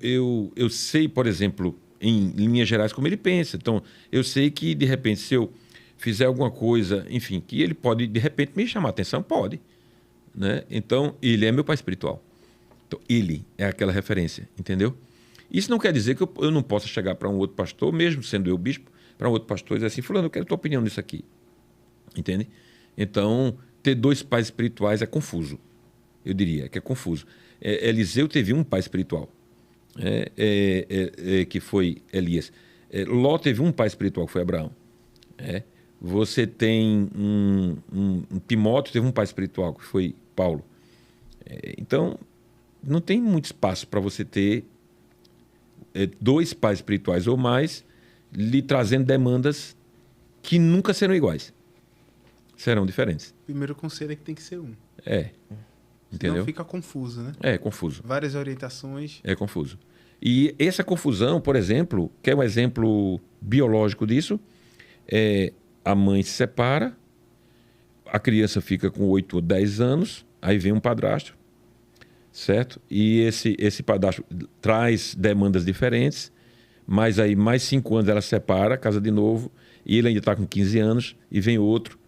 sei, por exemplo, em linhas gerais, como ele pensa. Então, eu sei que, de repente, se eu fizer alguma coisa, enfim, que ele pode, de repente, me chamar a atenção, pode. Né? Então, ele é meu pai espiritual. Então, ele é aquela referência, entendeu? Isso não quer dizer que eu não possa chegar para um outro pastor, mesmo sendo eu bispo, para um outro pastor e dizer assim, fulano, eu quero a tua opinião nisso aqui. Entende? Então, ter dois pais espirituais é confuso. Eu diria que é confuso. Eliseu teve um pai espiritual, que foi Elias. Ló teve um pai espiritual, que foi Abraão. Você tem Timóteo teve um pai espiritual, que foi Paulo. Então, não tem muito espaço para você ter dois pais espirituais ou mais lhe trazendo demandas que nunca serão iguais. Serão diferentes. Primeiro conselho é que tem que ser um. Entendeu? Senão fica confuso, né? É confuso. Várias orientações. É confuso. E essa confusão, por exemplo, que é um exemplo biológico disso, a mãe se separa, a criança fica com 8 ou 10 anos, aí vem um padrasto, certo? E esse padrasto traz demandas diferentes, mas aí mais 5 anos ela se separa, casa de novo, e ele ainda está com 15 anos, e vem outro,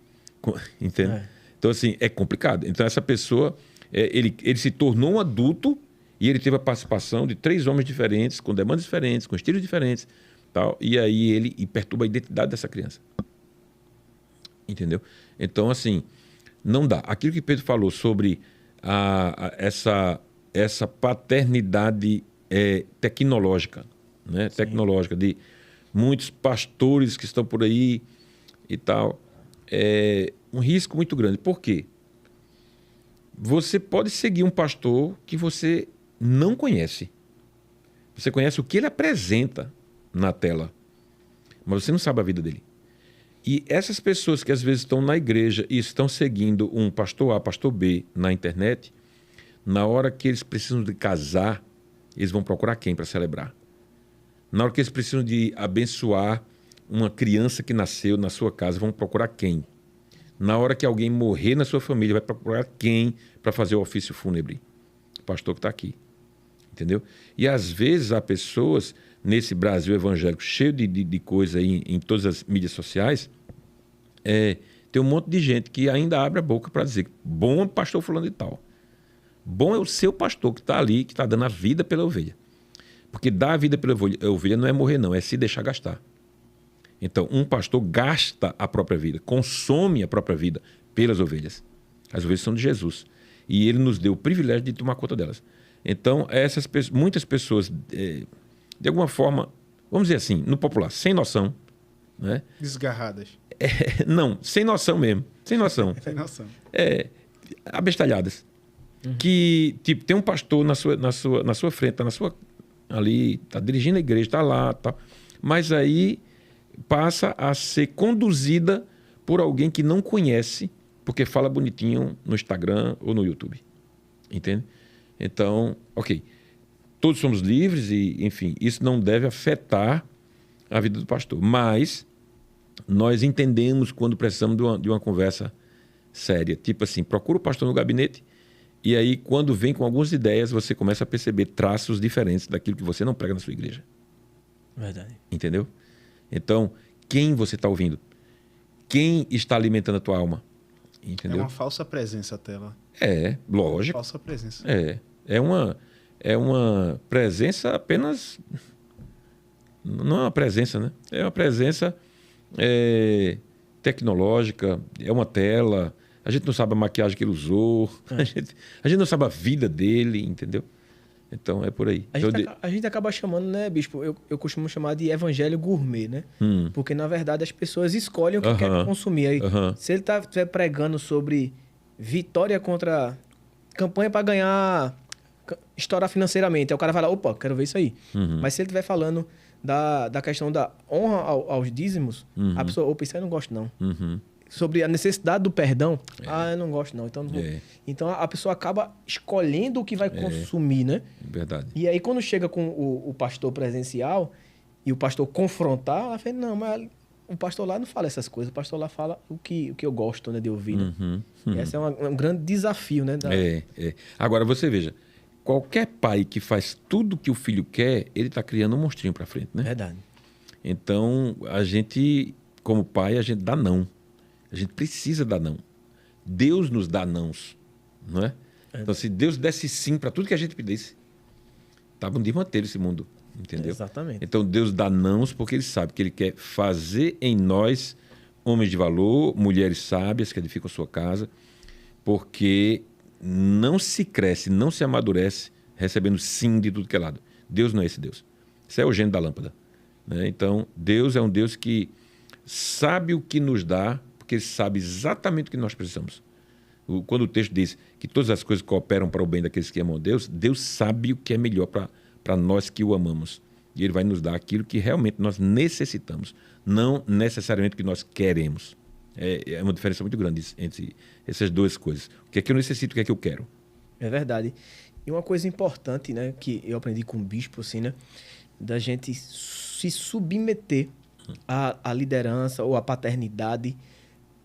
entende? Então, assim, é complicado. Então, essa pessoa, ele se tornou um adulto e ele teve a participação de 3 homens diferentes, com demandas diferentes, com estilos diferentes, tal, e aí ele perturba a identidade dessa criança. Entendeu? Então, assim, não dá. Aquilo que Pedro falou sobre essa paternidade tecnológica, né? Tecnológica, de muitos pastores que estão por aí e tal, é um risco muito grande. Por quê? Você pode seguir um pastor que você não conhece. Você conhece o que ele apresenta na tela, mas você não sabe a vida dele. E essas pessoas que às vezes estão na igreja e estão seguindo um pastor A, pastor B na internet, na hora que eles precisam de casar, eles vão procurar quem para celebrar? Na hora que eles precisam de abençoar uma criança que nasceu na sua casa, vão procurar quem? Na hora que alguém morrer na sua família, vai procurar quem para fazer o ofício fúnebre? O pastor que está aqui. Entendeu? E às vezes há pessoas nesse Brasil evangélico cheio de coisa aí em todas as mídias sociais, tem um monte de gente que ainda abre a boca para dizer bom é o pastor fulano e tal. Bom é o seu pastor que está ali, que está dando a vida pela ovelha. Porque dar a vida pela ovelha não é morrer, não, é se deixar gastar. Então, um pastor gasta a própria vida, consome a própria vida pelas ovelhas. As ovelhas são de Jesus. E ele nos deu o privilégio de tomar conta delas. Então, muitas pessoas, de alguma forma, vamos dizer assim, no popular, sem noção. Né? Desgarradas. Não, sem noção mesmo. Sem noção. Sem noção. Abestalhadas. Que, tipo, tem um pastor na sua frente, está dirigindo a igreja, está lá, tá, mas aí passa a ser conduzida por alguém que não conhece, porque fala bonitinho no Instagram ou no YouTube. Entende? Então, ok. Todos somos livres e, enfim, isso não deve afetar a vida do pastor. Mas nós entendemos quando precisamos de uma conversa séria. Tipo assim, procura o pastor no gabinete e aí, quando vem com algumas ideias, você começa a perceber traços diferentes daquilo que você não prega na sua igreja. Verdade. Entendeu? Então, quem você está ouvindo? Quem está alimentando a tua alma? Entendeu? É uma falsa presença a tela. Lógico. Falsa presença. é uma presença apenas... Não é uma presença, né? É uma presença tecnológica, é uma tela. A gente não sabe a maquiagem que ele usou, a gente não sabe a vida dele, entendeu? Então, é por aí. A gente acaba chamando, né, bispo? Eu costumo chamar de evangelho gourmet, né? Porque, na verdade, as pessoas escolhem o que querem consumir. Aí, se ele estiver pregando sobre vitória contra... campanha para ganhar... estourar financeiramente, aí o cara vai lá, opa, quero ver isso aí. Mas se ele estiver falando da questão da honra aos dízimos, a pessoa, opa, isso aí eu não gosto, não. Sobre a necessidade do perdão, eu não gosto, não. Então, não vou. Então a pessoa acaba escolhendo o que vai consumir, né? Verdade. E aí, quando chega com o pastor presencial e o pastor confrontar, ela fala, não, mas o pastor lá não fala essas coisas, o pastor lá fala o que eu gosto, né, de ouvir. Né? E esse é um grande desafio, né? Agora, você veja, qualquer pai que faz tudo o que o filho quer, ele está criando um monstrinho para frente, né? Verdade. Então, a gente, como pai, a gente dá não. A gente precisa dar não. Deus nos dá nãos, não é? Então, se Deus desse sim para tudo que a gente pedisse, estava um dia manter esse mundo, entendeu? Exatamente. Então, Deus dá nãos porque Ele sabe que Ele quer fazer em nós homens de valor, mulheres sábias que edificam sua casa, porque não se cresce, não se amadurece recebendo sim de tudo que é lado. Deus não é esse Deus. Isso é o gênio da lâmpada, né? Então, Deus é um Deus que sabe o que nos dá, porque Ele sabe exatamente o que nós precisamos. Quando o texto diz que todas as coisas cooperam para o bem daqueles que amam a Deus, Deus sabe o que é melhor para nós que o amamos. E Ele vai nos dar aquilo que realmente nós necessitamos, não necessariamente o que nós queremos. É uma diferença muito grande entre essas duas coisas. O que é que eu necessito, o que é que eu quero. É verdade. E uma coisa importante, né, que eu aprendi com o bispo, assim, né, da gente se submeter à liderança ou à paternidade,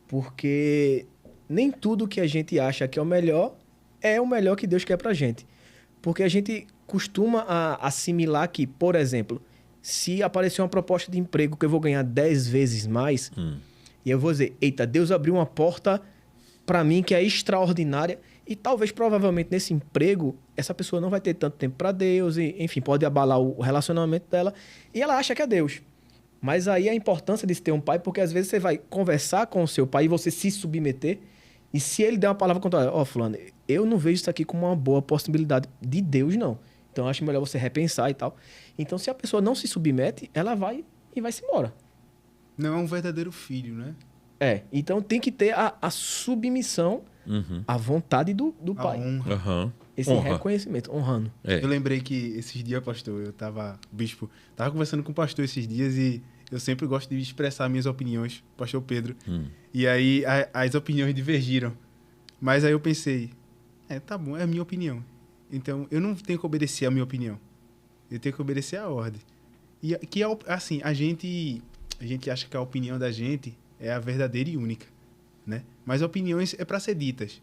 porque nem tudo que a gente acha que é o melhor que Deus quer pra gente. Porque a gente costuma assimilar que, por exemplo, se aparecer uma proposta de emprego que eu vou ganhar 10 vezes mais, e eu vou dizer, eita, Deus abriu uma porta pra mim que é extraordinária, e talvez, provavelmente, nesse emprego, essa pessoa não vai ter tanto tempo pra Deus, e, enfim, pode abalar o relacionamento dela, e ela acha que é Deus. Mas aí a importância de se ter um pai, porque às vezes você vai conversar com o seu pai e você se submeter, e se ele der uma palavra contrária, fulano, eu não vejo isso aqui como uma boa possibilidade de Deus, não. Então, eu acho melhor você repensar e tal. Então, se a pessoa não se submete, ela vai e vai-se embora. Não é um verdadeiro filho, né? Então tem que ter a submissão à vontade do pai. Honra. Esse reconhecimento, honrando. Eu lembrei que esses dias, pastor, tava conversando com o pastor esses dias e eu sempre gosto de expressar minhas opiniões, pastor Pedro. E aí as opiniões divergiram. Mas aí eu pensei, tá bom, é a minha opinião. Então eu não tenho que obedecer a minha opinião. Eu tenho que obedecer a ordem. E que assim, a gente acha que a opinião da gente é a verdadeira e única, né? Mas opiniões é para ser ditas.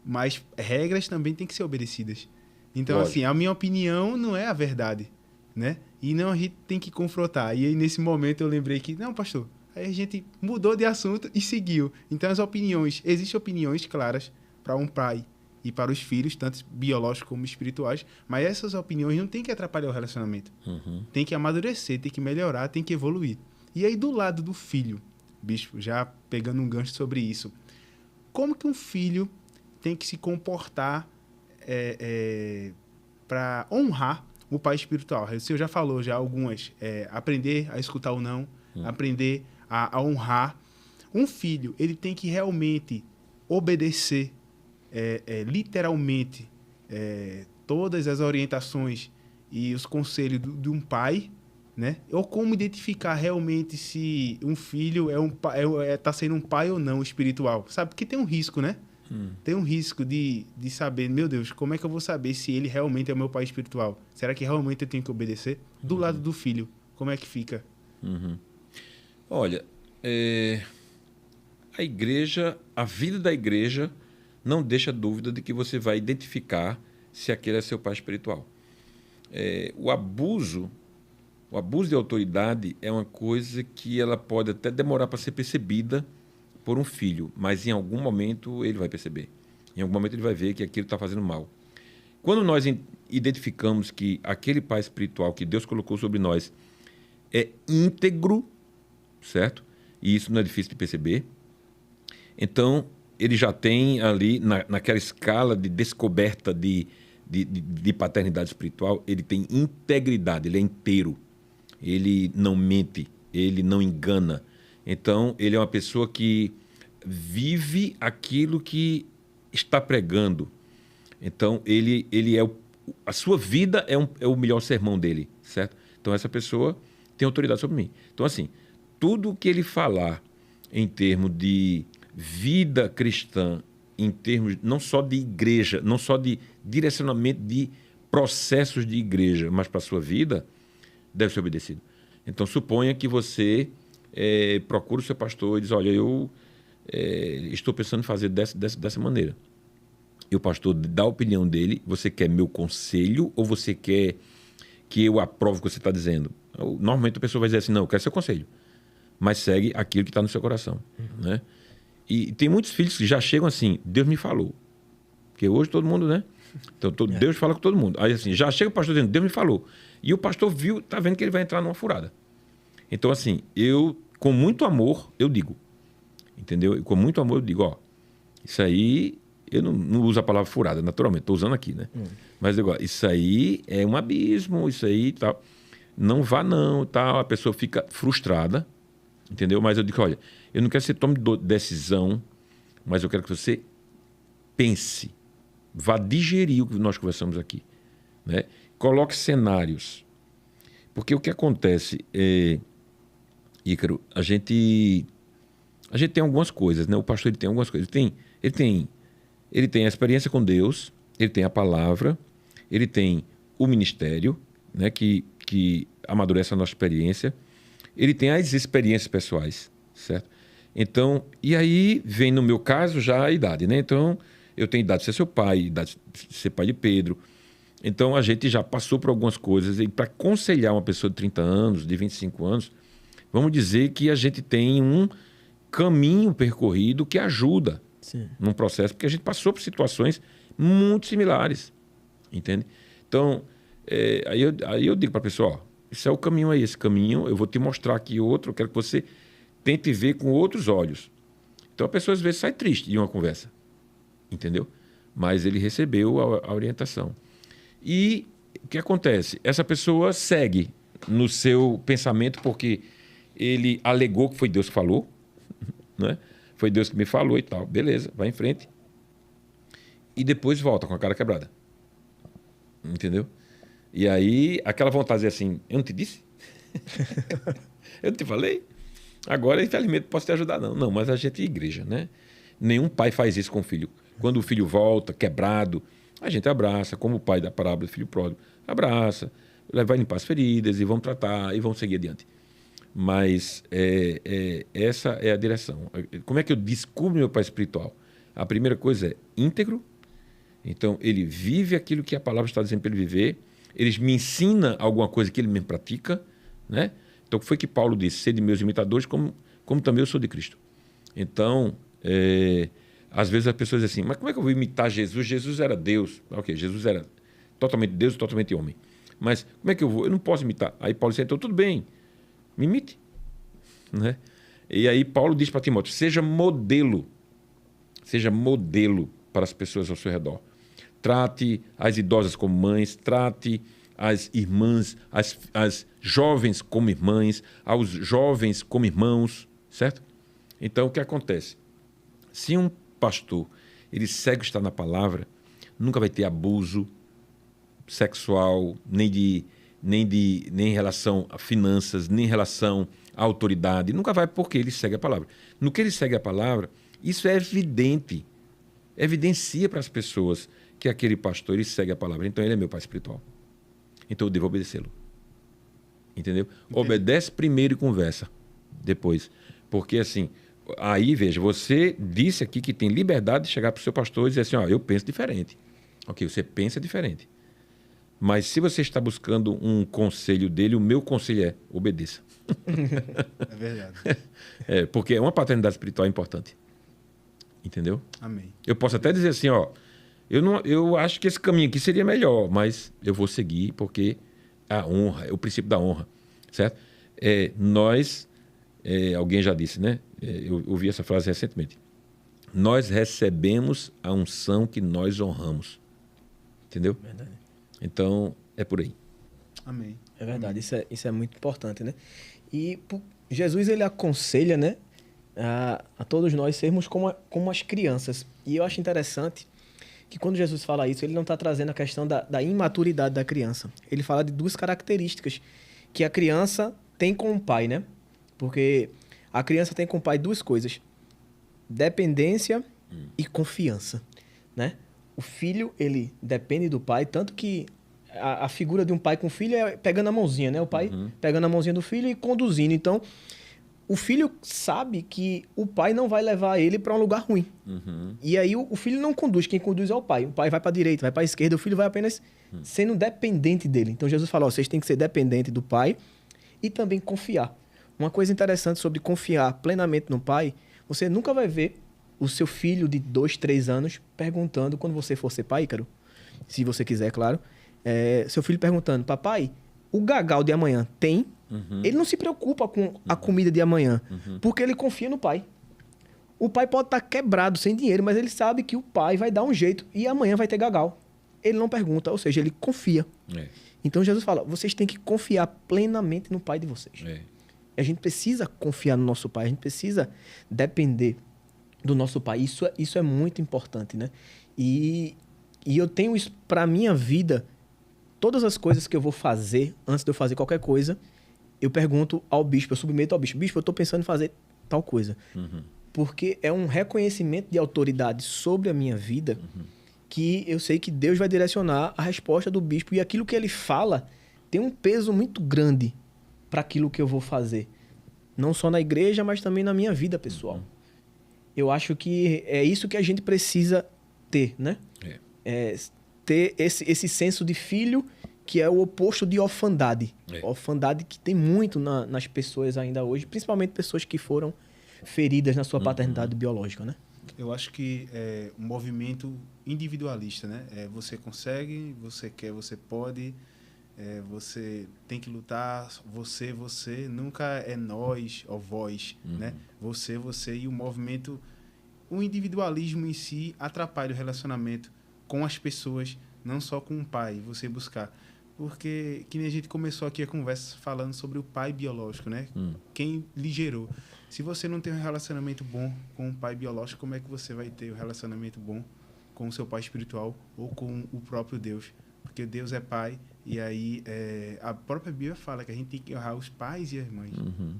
Mas regras também têm que ser obedecidas. Então, lógico, assim, a minha opinião não é a verdade, né? E não, a gente tem que confrontar. E aí, nesse momento, eu lembrei que, não, pastor, aí a gente mudou de assunto e seguiu. Então, existem opiniões claras para um pai e para os filhos, tanto biológicos como espirituais, mas essas opiniões não tem que atrapalhar o relacionamento. Tem que amadurecer, tem que melhorar, tem que evoluir. E aí, do lado do filho, bispo, já pegando um gancho sobre isso, como que um filho tem que se comportar para honrar o pai espiritual? O senhor já falou algumas, aprender a escutar o não, aprender a honrar. Um filho, ele tem que realmente obedecer literalmente todas as orientações e os conselhos de um pai, né? Ou como identificar realmente se um filho está sendo um pai ou não espiritual, sabe? Porque tem um risco, né? Tem um risco de saber, meu Deus, como é que eu vou saber se ele realmente é o meu pai espiritual? Será que realmente eu tenho que obedecer? Do lado do filho, como é que fica? Olha, a vida da igreja não deixa dúvida de que você vai identificar se aquele é seu pai espiritual. O abuso de autoridade é uma coisa que ela pode até demorar para ser percebida por um filho, mas em algum momento ele vai perceber. Em algum momento ele vai ver que aquilo está fazendo mal. quando nós identificamos que aquele pai espiritual que Deus colocou sobre nós é íntegro, certo? E isso não é difícil de perceber. Então, ele já tem ali, naquela escala de descoberta de paternidade espiritual, ele tem integridade, ele é inteiro. Ele não mente, ele não engana. Então, ele é uma pessoa que vive aquilo que está pregando. Então, ele é a sua vida é o melhor sermão dele, certo? Então, essa pessoa tem autoridade sobre mim. Então, assim, tudo que ele falar em termos de vida cristã, em termos não só de igreja, não só de direcionamento de processos de igreja, mas para a sua vida, deve ser obedecido. Então, suponha que você procura o seu pastor e diz, olha, eu estou pensando em fazer dessa maneira. E o pastor dá a opinião dele, você quer meu conselho ou você quer que eu aprove o que você está dizendo? Normalmente a pessoa vai dizer assim, não, eu quero seu conselho. Mas segue aquilo que está no seu coração. Né? E tem muitos filhos que já chegam assim, Deus me falou. Porque hoje todo mundo, né? Então Deus fala com todo mundo. Aí assim, já chega o pastor dizendo, Deus me falou. E o pastor está vendo que ele vai entrar numa furada. Então assim, eu, com muito amor, eu digo. Entendeu? E com muito amor eu digo, ó, isso aí, eu não uso a palavra furada, naturalmente, estou usando aqui, né? Mas eu digo, ó, isso aí é um abismo, isso aí tal. Não vá não, tal. A pessoa fica frustrada, entendeu? Mas eu digo, olha, eu não quero que você tome decisão, mas eu quero que você pense, vá digerir o que nós conversamos aqui, né? Coloque cenários. Porque o que acontece, Ícaro, a gente tem algumas coisas, né? O pastor ele tem algumas coisas. Ele tem a experiência com Deus, ele tem a palavra, ele tem o ministério, né? Que amadurece a nossa experiência. Ele tem as experiências pessoais, certo? Então, e aí vem no meu caso já a idade, né? Então, eu tenho idade de ser seu pai, idade de ser pai de Pedro. Então, a gente já passou por algumas coisas. E para aconselhar uma pessoa de 30 anos, de 25 anos, vamos dizer que a gente tem um caminho percorrido que ajuda num processo, porque a gente passou por situações muito similares, entende? Então, aí eu digo para a pessoa, ó, isso é o caminho aí, esse caminho, eu vou te mostrar aqui outro, eu quero que você tente ver com outros olhos. Então, a pessoa às vezes sai triste de uma conversa, entendeu? Mas ele recebeu a orientação. E o que acontece? Essa pessoa segue no seu pensamento porque ele alegou que foi Deus que falou, né? Foi Deus que me falou e tal. Beleza, vai em frente. E depois volta com a cara quebrada. Entendeu? E aí, aquela vontade de dizer assim, eu não te disse? Eu não te falei? Agora, infelizmente, não posso te ajudar, não. Não, mas a gente é igreja, né? Nenhum pai faz isso com o filho. Quando o filho volta, quebrado, a gente abraça, como o pai da parábola do filho pródigo. Abraça, vai limpar as feridas e vamos tratar e vamos seguir adiante. Mas essa é a direção. Como é que eu descubro meu pai espiritual? A primeira coisa é íntegro. Então, ele vive aquilo que a palavra está dizendo para ele viver. Ele me ensina alguma coisa que ele mesmo pratica, né? Então, foi que Paulo disse, sede meus imitadores, como também eu sou de Cristo. Então, às vezes as pessoas dizem assim, mas como é que eu vou imitar Jesus? Jesus era Deus. Ok, Jesus era totalmente Deus e totalmente homem. Mas como é que eu vou? Eu não posso imitar. Aí Paulo disse, então tudo bem, me imite. Né? E aí Paulo diz para Timóteo, seja modelo para as pessoas ao seu redor. Trate as idosas como mães, trate as irmãs, as jovens como irmãs, aos jovens como irmãos, certo? Então, o que acontece? Se um pastor, ele segue estar na palavra, nunca vai ter abuso sexual, nem em relação a finanças, nem em relação à autoridade. Nunca vai porque ele segue a palavra. No que ele segue a palavra, isso é evidente. Evidencia para as pessoas que aquele pastor ele segue a palavra. Então, ele é meu pai espiritual. Então, eu devo obedecê-lo. Entendeu? Entendi. Obedece primeiro e conversa depois. Porque, assim, aí, veja, você disse aqui que tem liberdade de chegar para o seu pastor e dizer assim, ó, eu penso diferente. Ok, você pensa diferente. Mas se você está buscando um conselho dele, o meu conselho é obedeça. É verdade. Porque uma paternidade espiritual é importante. Entendeu? Amém. Eu posso até dizer assim, ó, Eu acho que esse caminho aqui seria melhor, mas eu vou seguir porque a honra, é o princípio da honra, certo? Alguém já disse, né? Eu ouvi essa frase recentemente. Nós recebemos a unção que nós honramos. Entendeu? Verdade. Então, é por aí. Amém. É verdade, isso é muito importante, né? E Jesus, ele aconselha, né, a todos nós sermos como as crianças. E eu acho interessante que quando Jesus fala isso, ele não está trazendo a questão da imaturidade da criança. Ele fala de duas características que a criança tem com o pai, né? Porque a criança tem com o pai duas coisas: dependência e confiança, né? O filho, ele depende do pai, tanto que a figura de um pai com filho é pegando a mãozinha, né? O pai pegando a mãozinha do filho e conduzindo. Então, o filho sabe que o pai não vai levar ele para um lugar ruim. E aí o filho não conduz, quem conduz é o pai. O pai vai para a direita, vai para a esquerda, o filho vai apenas sendo dependente dele. Então, Jesus falou, vocês têm que ser dependentes do pai e também confiar. Uma coisa interessante sobre confiar plenamente no pai, você nunca vai ver o seu filho de 2, 3 anos perguntando, quando você for ser pai, Ícaro, se você quiser, claro, seu filho perguntando, papai, o gagal de amanhã tem? Ele não se preocupa com a comida de amanhã, porque ele confia no pai. O pai pode estar quebrado, sem dinheiro, mas ele sabe que o pai vai dar um jeito e amanhã vai ter gagal. Ele não pergunta, ou seja, ele confia. Então Jesus fala, vocês têm que confiar plenamente no pai de vocês. E a gente precisa confiar no nosso pai, a gente precisa depender do nosso pai. Isso é muito importante, né? E eu tenho isso para minha vida. Todas as coisas que eu vou fazer, antes de eu fazer qualquer coisa, eu pergunto ao bispo, eu submeto ao bispo. Bispo, eu estou pensando em fazer tal coisa. Porque é um reconhecimento de autoridade sobre a minha vida que eu sei que Deus vai direcionar a resposta do bispo. E aquilo que ele fala tem um peso muito grande para aquilo que eu vou fazer. Não só na igreja, mas também na minha vida pessoal. Eu acho que é isso que a gente precisa ter, né? Ter esse senso de filho, que é o oposto de orfandade. Orfandade que tem muito nas pessoas ainda hoje, principalmente pessoas que foram feridas na sua paternidade biológica, né? Eu acho que é um movimento individualista, né? Você consegue, você quer, você pode, você tem que lutar, você, nunca é nós ou vós, né? Você, e o movimento, o individualismo em si atrapalha o relacionamento com as pessoas, não só com o pai, você buscar. Porque, que nem a gente começou aqui a conversa falando sobre o pai biológico, né? Quem lhe gerou. Se você não tem um relacionamento bom com o pai biológico, como é que você vai ter um relacionamento bom com o seu pai espiritual ou com o próprio Deus? Porque Deus é pai e aí a própria Bíblia fala que a gente tem que honrar os pais e as mães,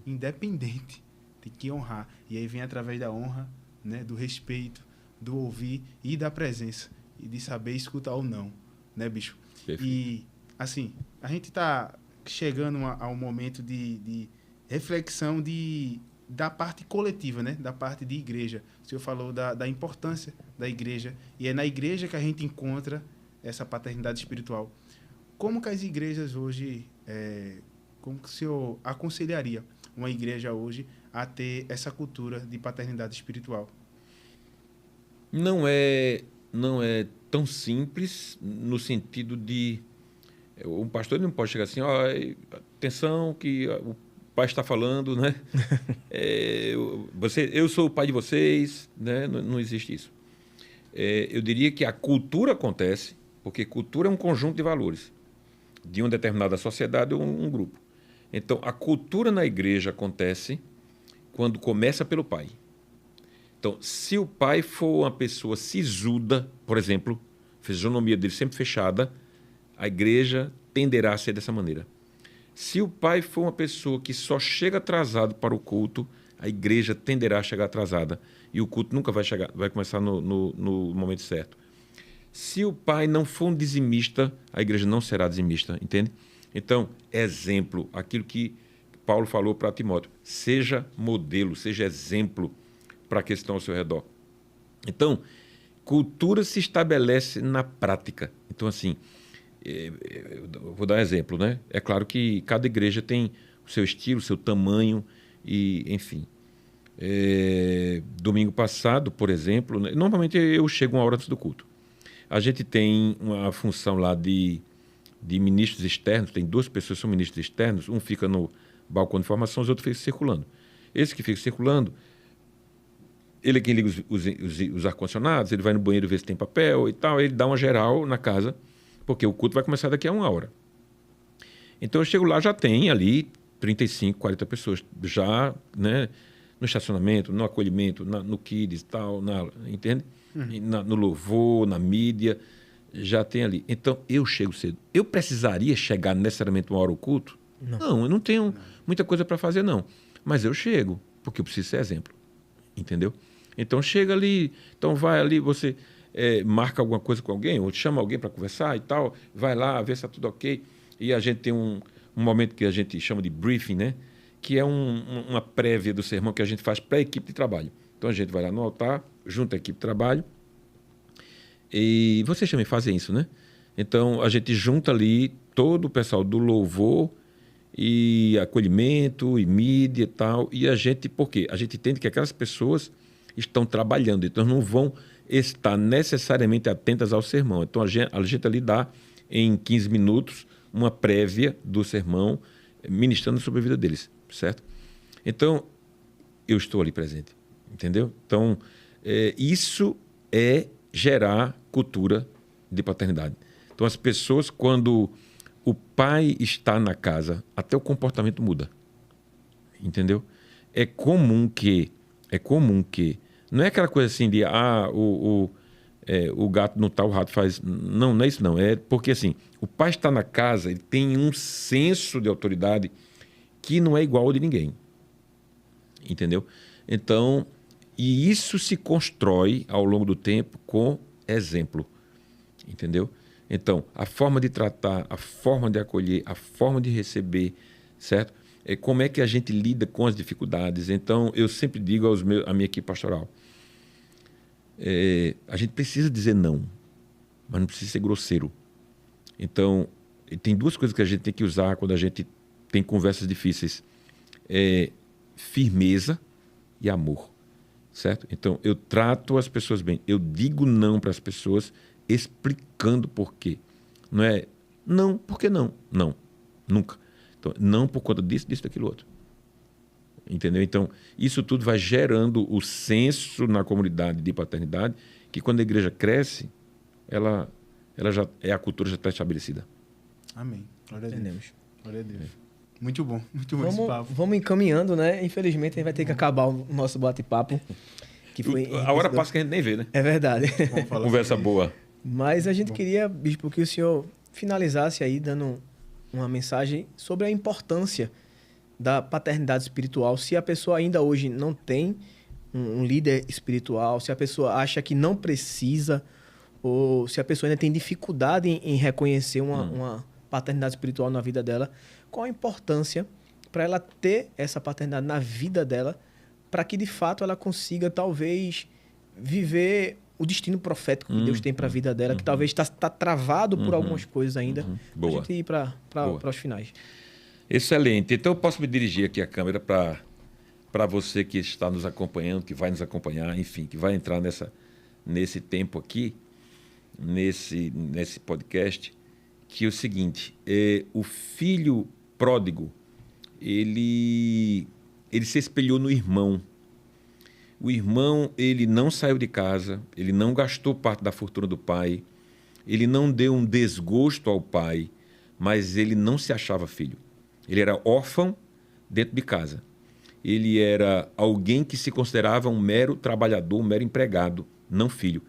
independente, tem que honrar. E aí vem através da honra, né? Do respeito, do ouvir e da presença. E de saber escutar ou não, né, bicho? Perfeito. E, assim, a gente está chegando a um momento de reflexão da parte coletiva, né? Da parte de igreja. O senhor falou da importância da igreja. E é na igreja que a gente encontra essa paternidade espiritual. Como que as igrejas hoje... como que o senhor aconselharia uma igreja hoje a ter essa cultura de paternidade espiritual? Não é tão simples no sentido de... Um pastor não pode chegar assim, atenção que o pai está falando, né? Eu sou o pai de vocês, né? Não existe isso. Eu diria que a cultura acontece, porque cultura é um conjunto de valores de uma determinada sociedade ou um grupo. Então, a cultura na igreja acontece quando começa pelo pai. Então, se o pai for uma pessoa sisuda, por exemplo, a fisionomia dele sempre fechada, a igreja tenderá a ser dessa maneira. Se o pai for uma pessoa que só chega atrasado para o culto, a igreja tenderá a chegar atrasada. E o culto nunca vai chegar, vai começar no momento certo. Se o pai não for um dizimista, a igreja não será dizimista, entende? Então, exemplo, aquilo que Paulo falou para Timóteo, seja modelo, seja exemplo para a questão ao seu redor. Então, cultura se estabelece na prática. Então, assim, eu vou dar um exemplo, né? É claro que cada igreja tem o seu estilo, o seu tamanho, e, enfim. Domingo passado, por exemplo, normalmente eu chego uma hora antes do culto, A gente tem uma função lá de ministros externos, tem 2 pessoas que são ministros externos, um fica no balcão de informação, os outros ficam circulando. Esse que fica circulando, ele é quem liga os ar-condicionados, ele vai no banheiro ver se tem papel e tal, ele dá uma geral na casa, porque o culto vai começar daqui a 1 hora. Então eu chego lá, já tem ali 35, 40 pessoas, já, né, no estacionamento, no acolhimento, no Kids e tal, entende? No louvor, na mídia, já tem ali. Então eu chego cedo. Eu precisaria chegar necessariamente 1 hora ao culto? Não, eu não tenho muita coisa para fazer, não. Mas eu chego, porque eu preciso ser exemplo. Entendeu? Então chega ali, então vai ali, você marca alguma coisa com alguém, ou chama alguém para conversar e tal, vai lá, vê se está tudo ok. E a gente tem um momento que a gente chama de briefing, né? Que é uma prévia do sermão que a gente faz para a equipe de trabalho. Então a gente vai lá no altar, junta a equipe de trabalho, e vocês também fazem isso, né? Então a gente junta ali todo o pessoal do louvor e acolhimento e mídia e tal, e a gente, por quê? A gente entende que aquelas pessoas estão trabalhando, então não vão estar necessariamente atentas ao sermão. Então a gente ali dá em 15 minutos uma prévia do sermão, ministrando sobre a vida deles, certo? Então eu estou ali presente, entendeu? Então isso é gerar cultura de paternidade. Então as pessoas, quando o pai está na casa, até o comportamento muda. Entendeu? É comum que não é aquela coisa assim de o gato não tá, o rato faz. Não, não é isso não. É porque assim, o pai está na casa, ele tem um senso de autoridade que não é igual ao de ninguém. Entendeu? Então, e isso se constrói ao longo do tempo com exemplo. Entendeu? Então, a forma de tratar, a forma de acolher, a forma de receber, certo? Como é que a gente lida com as dificuldades. Então, eu sempre digo à minha equipe pastoral, a gente precisa dizer não, mas não precisa ser grosseiro. Então, tem 2 coisas que a gente tem que usar quando a gente tem conversas difíceis. Firmeza e amor, certo? Então, eu trato as pessoas bem, eu digo não para as pessoas, explicando por quê. Não é não, por que não? Não, nunca. Então, não por conta disso, daquilo outro. Entendeu? Então, isso tudo vai gerando o senso na comunidade de paternidade, que quando a igreja cresce, ela já a cultura já está estabelecida. Amém. Glória a Deus. Entendemos. Glória a Deus. Muito bom esse papo. Vamos encaminhando, né? Infelizmente, a gente vai ter que acabar o nosso bate-papo. A hora passa que a gente nem vê, né? É verdade. Conversa boa. Mas a gente queria, Bispo, que o senhor finalizasse aí dando uma mensagem sobre a importância da paternidade espiritual. Se a pessoa ainda hoje não tem um líder espiritual, se a pessoa acha que não precisa, ou se a pessoa ainda tem dificuldade em reconhecer uma paternidade espiritual na vida dela, qual a importância para ela ter essa paternidade na vida dela, para que de fato ela consiga talvez viver o destino profético que Deus tem para a vida dela, que talvez está travado por algumas coisas ainda. Boa. A gente ir para os finais. Excelente. Então eu posso me dirigir aqui a câmera para você que está nos acompanhando, que vai nos acompanhar, enfim, que vai entrar nesse tempo aqui, nesse podcast, que é o seguinte, o filho pródigo, ele se espelhou no irmão. O irmão, ele não saiu de casa, ele não gastou parte da fortuna do pai, ele não deu um desgosto ao pai, mas ele não se achava filho. Ele era órfão dentro de casa. Ele era alguém que se considerava um mero trabalhador, um mero empregado, não filho.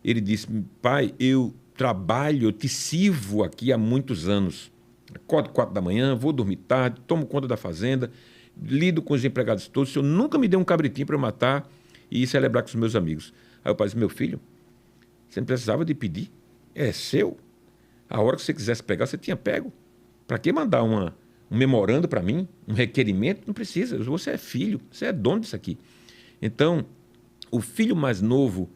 Ele disse, pai, eu trabalho, eu te sirvo aqui há muitos anos. Acordo 4 da manhã, vou dormir tarde, tomo conta da fazenda, lido com os empregados todos, o senhor nunca me deu um cabritinho para eu matar e celebrar com os meus amigos. Aí o pai disse, meu filho, você não precisava de pedir, é seu. A hora que você quisesse pegar, você tinha pego. Para que mandar um memorando para mim, um requerimento? Não precisa, você é filho, você é dono disso aqui. Então, o filho mais novo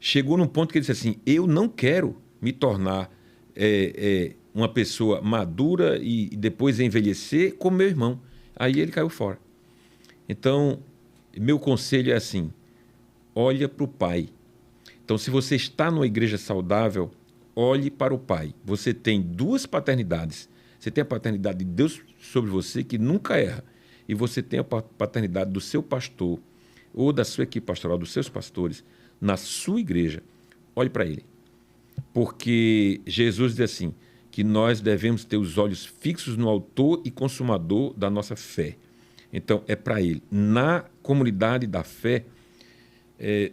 chegou num ponto que ele disse assim, eu não quero me tornar uma pessoa madura e depois envelhecer como meu irmão. Aí ele caiu fora. Então, meu conselho é assim, olha para o pai. Então, se você está numa igreja saudável, olhe para o pai. Você tem duas paternidades. Você tem a paternidade de Deus sobre você, que nunca erra. E você tem a paternidade do seu pastor ou da sua equipe pastoral, dos seus pastores, na sua igreja. Olhe para ele. Porque Jesus diz assim, que nós devemos ter os olhos fixos no autor e consumador da nossa fé. Então, é para ele. Na comunidade da fé,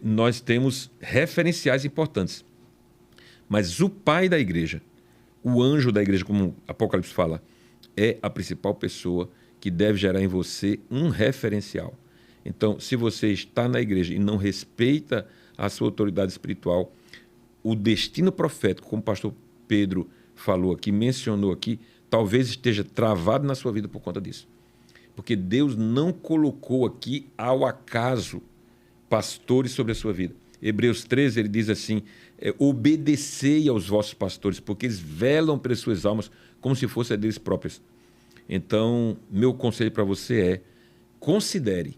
nós temos referenciais importantes. Mas o pai da igreja, o anjo da igreja, como o Apocalipse fala, é a principal pessoa que deve gerar em você um referencial. Então, se você está na igreja e não respeita a sua autoridade espiritual, o destino profético, como o pastor Pedro falou aqui, mencionou aqui, talvez esteja travado na sua vida por conta disso. Porque Deus não colocou aqui ao acaso pastores sobre a sua vida. Hebreus 13, ele diz assim, obedecei aos vossos pastores, porque eles velam pelas suas almas como se fossem a deles próprios. Então, meu conselho para você é, considere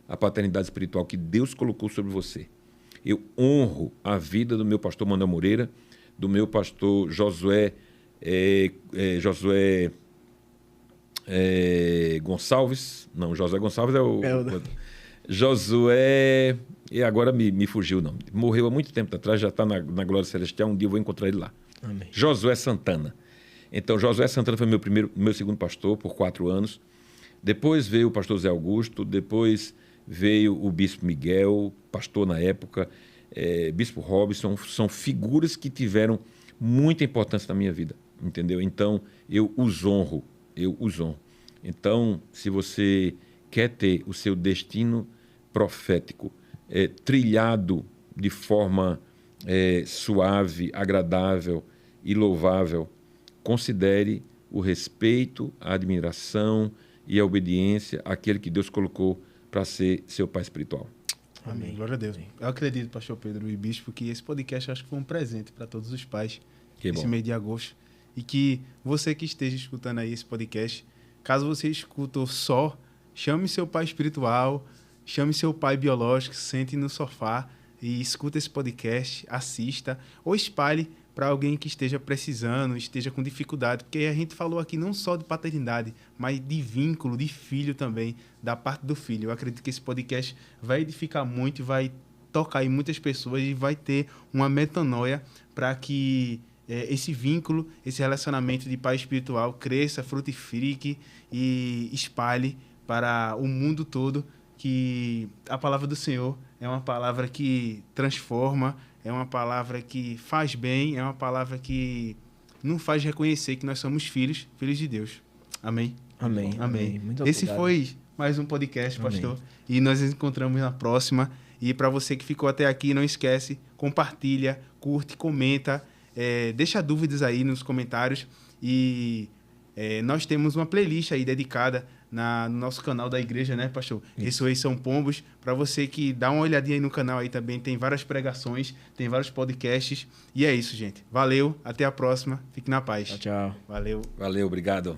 a paternidade espiritual que Deus colocou sobre você. Eu honro a vida do meu pastor Manuel Moreira, do meu pastor Josué Gonçalves. Não, Josué Gonçalves é o... Josué... E agora me fugiu o nome. Morreu há muito tempo atrás, já está na Glória Celestial. Um dia eu vou encontrar ele lá. Amém. Josué Santana. Então, Josué Santana foi meu segundo pastor por 4 anos. Depois veio o pastor Zé Augusto, depois veio o bispo Miguel, pastor na época, bispo Robson. São figuras que tiveram muita importância na minha vida, entendeu? Então, eu os honro. Então, se você quer ter o seu destino profético trilhado de forma suave, agradável e louvável, considere o respeito, a admiração e a obediência àquele que Deus colocou para ser seu pai espiritual. Amém. Glória a Deus. Eu acredito, pastor Pedro e bispo, que esse podcast acho que foi um presente para todos os pais nesse mês de agosto. E que você que esteja escutando aí esse podcast, caso você escutou só, chame seu pai espiritual, chame seu pai biológico, sente no sofá e escuta esse podcast, assista ou espalhe para alguém que esteja precisando, esteja com dificuldade, porque a gente falou aqui não só de paternidade, mas de vínculo, de filho também, da parte do filho. Eu acredito que esse podcast vai edificar muito, vai tocar em muitas pessoas e vai ter uma metanoia para que esse vínculo, esse relacionamento de pai espiritual cresça, frutifique e espalhe para o mundo todo, que a palavra do Senhor é uma palavra que transforma, é uma palavra que faz bem, é uma palavra que nos faz reconhecer que nós somos filhos de Deus. Amém? Amém. Amém. Muito Esse obrigado. foi mais um podcast, Amém. pastor. E nós nos encontramos na próxima. E para você que ficou até aqui, não esquece, compartilha, curte, comenta, deixa dúvidas aí nos comentários. E nós temos uma playlist aí dedicada no nosso canal da igreja, né, pastor? Ressurreição Pombos. Para você que dá uma olhadinha aí no canal aí também, tem várias pregações, tem vários podcasts. E é isso, gente. Valeu, até a próxima. Fique na paz. Tchau, tchau. Valeu. Valeu, obrigado.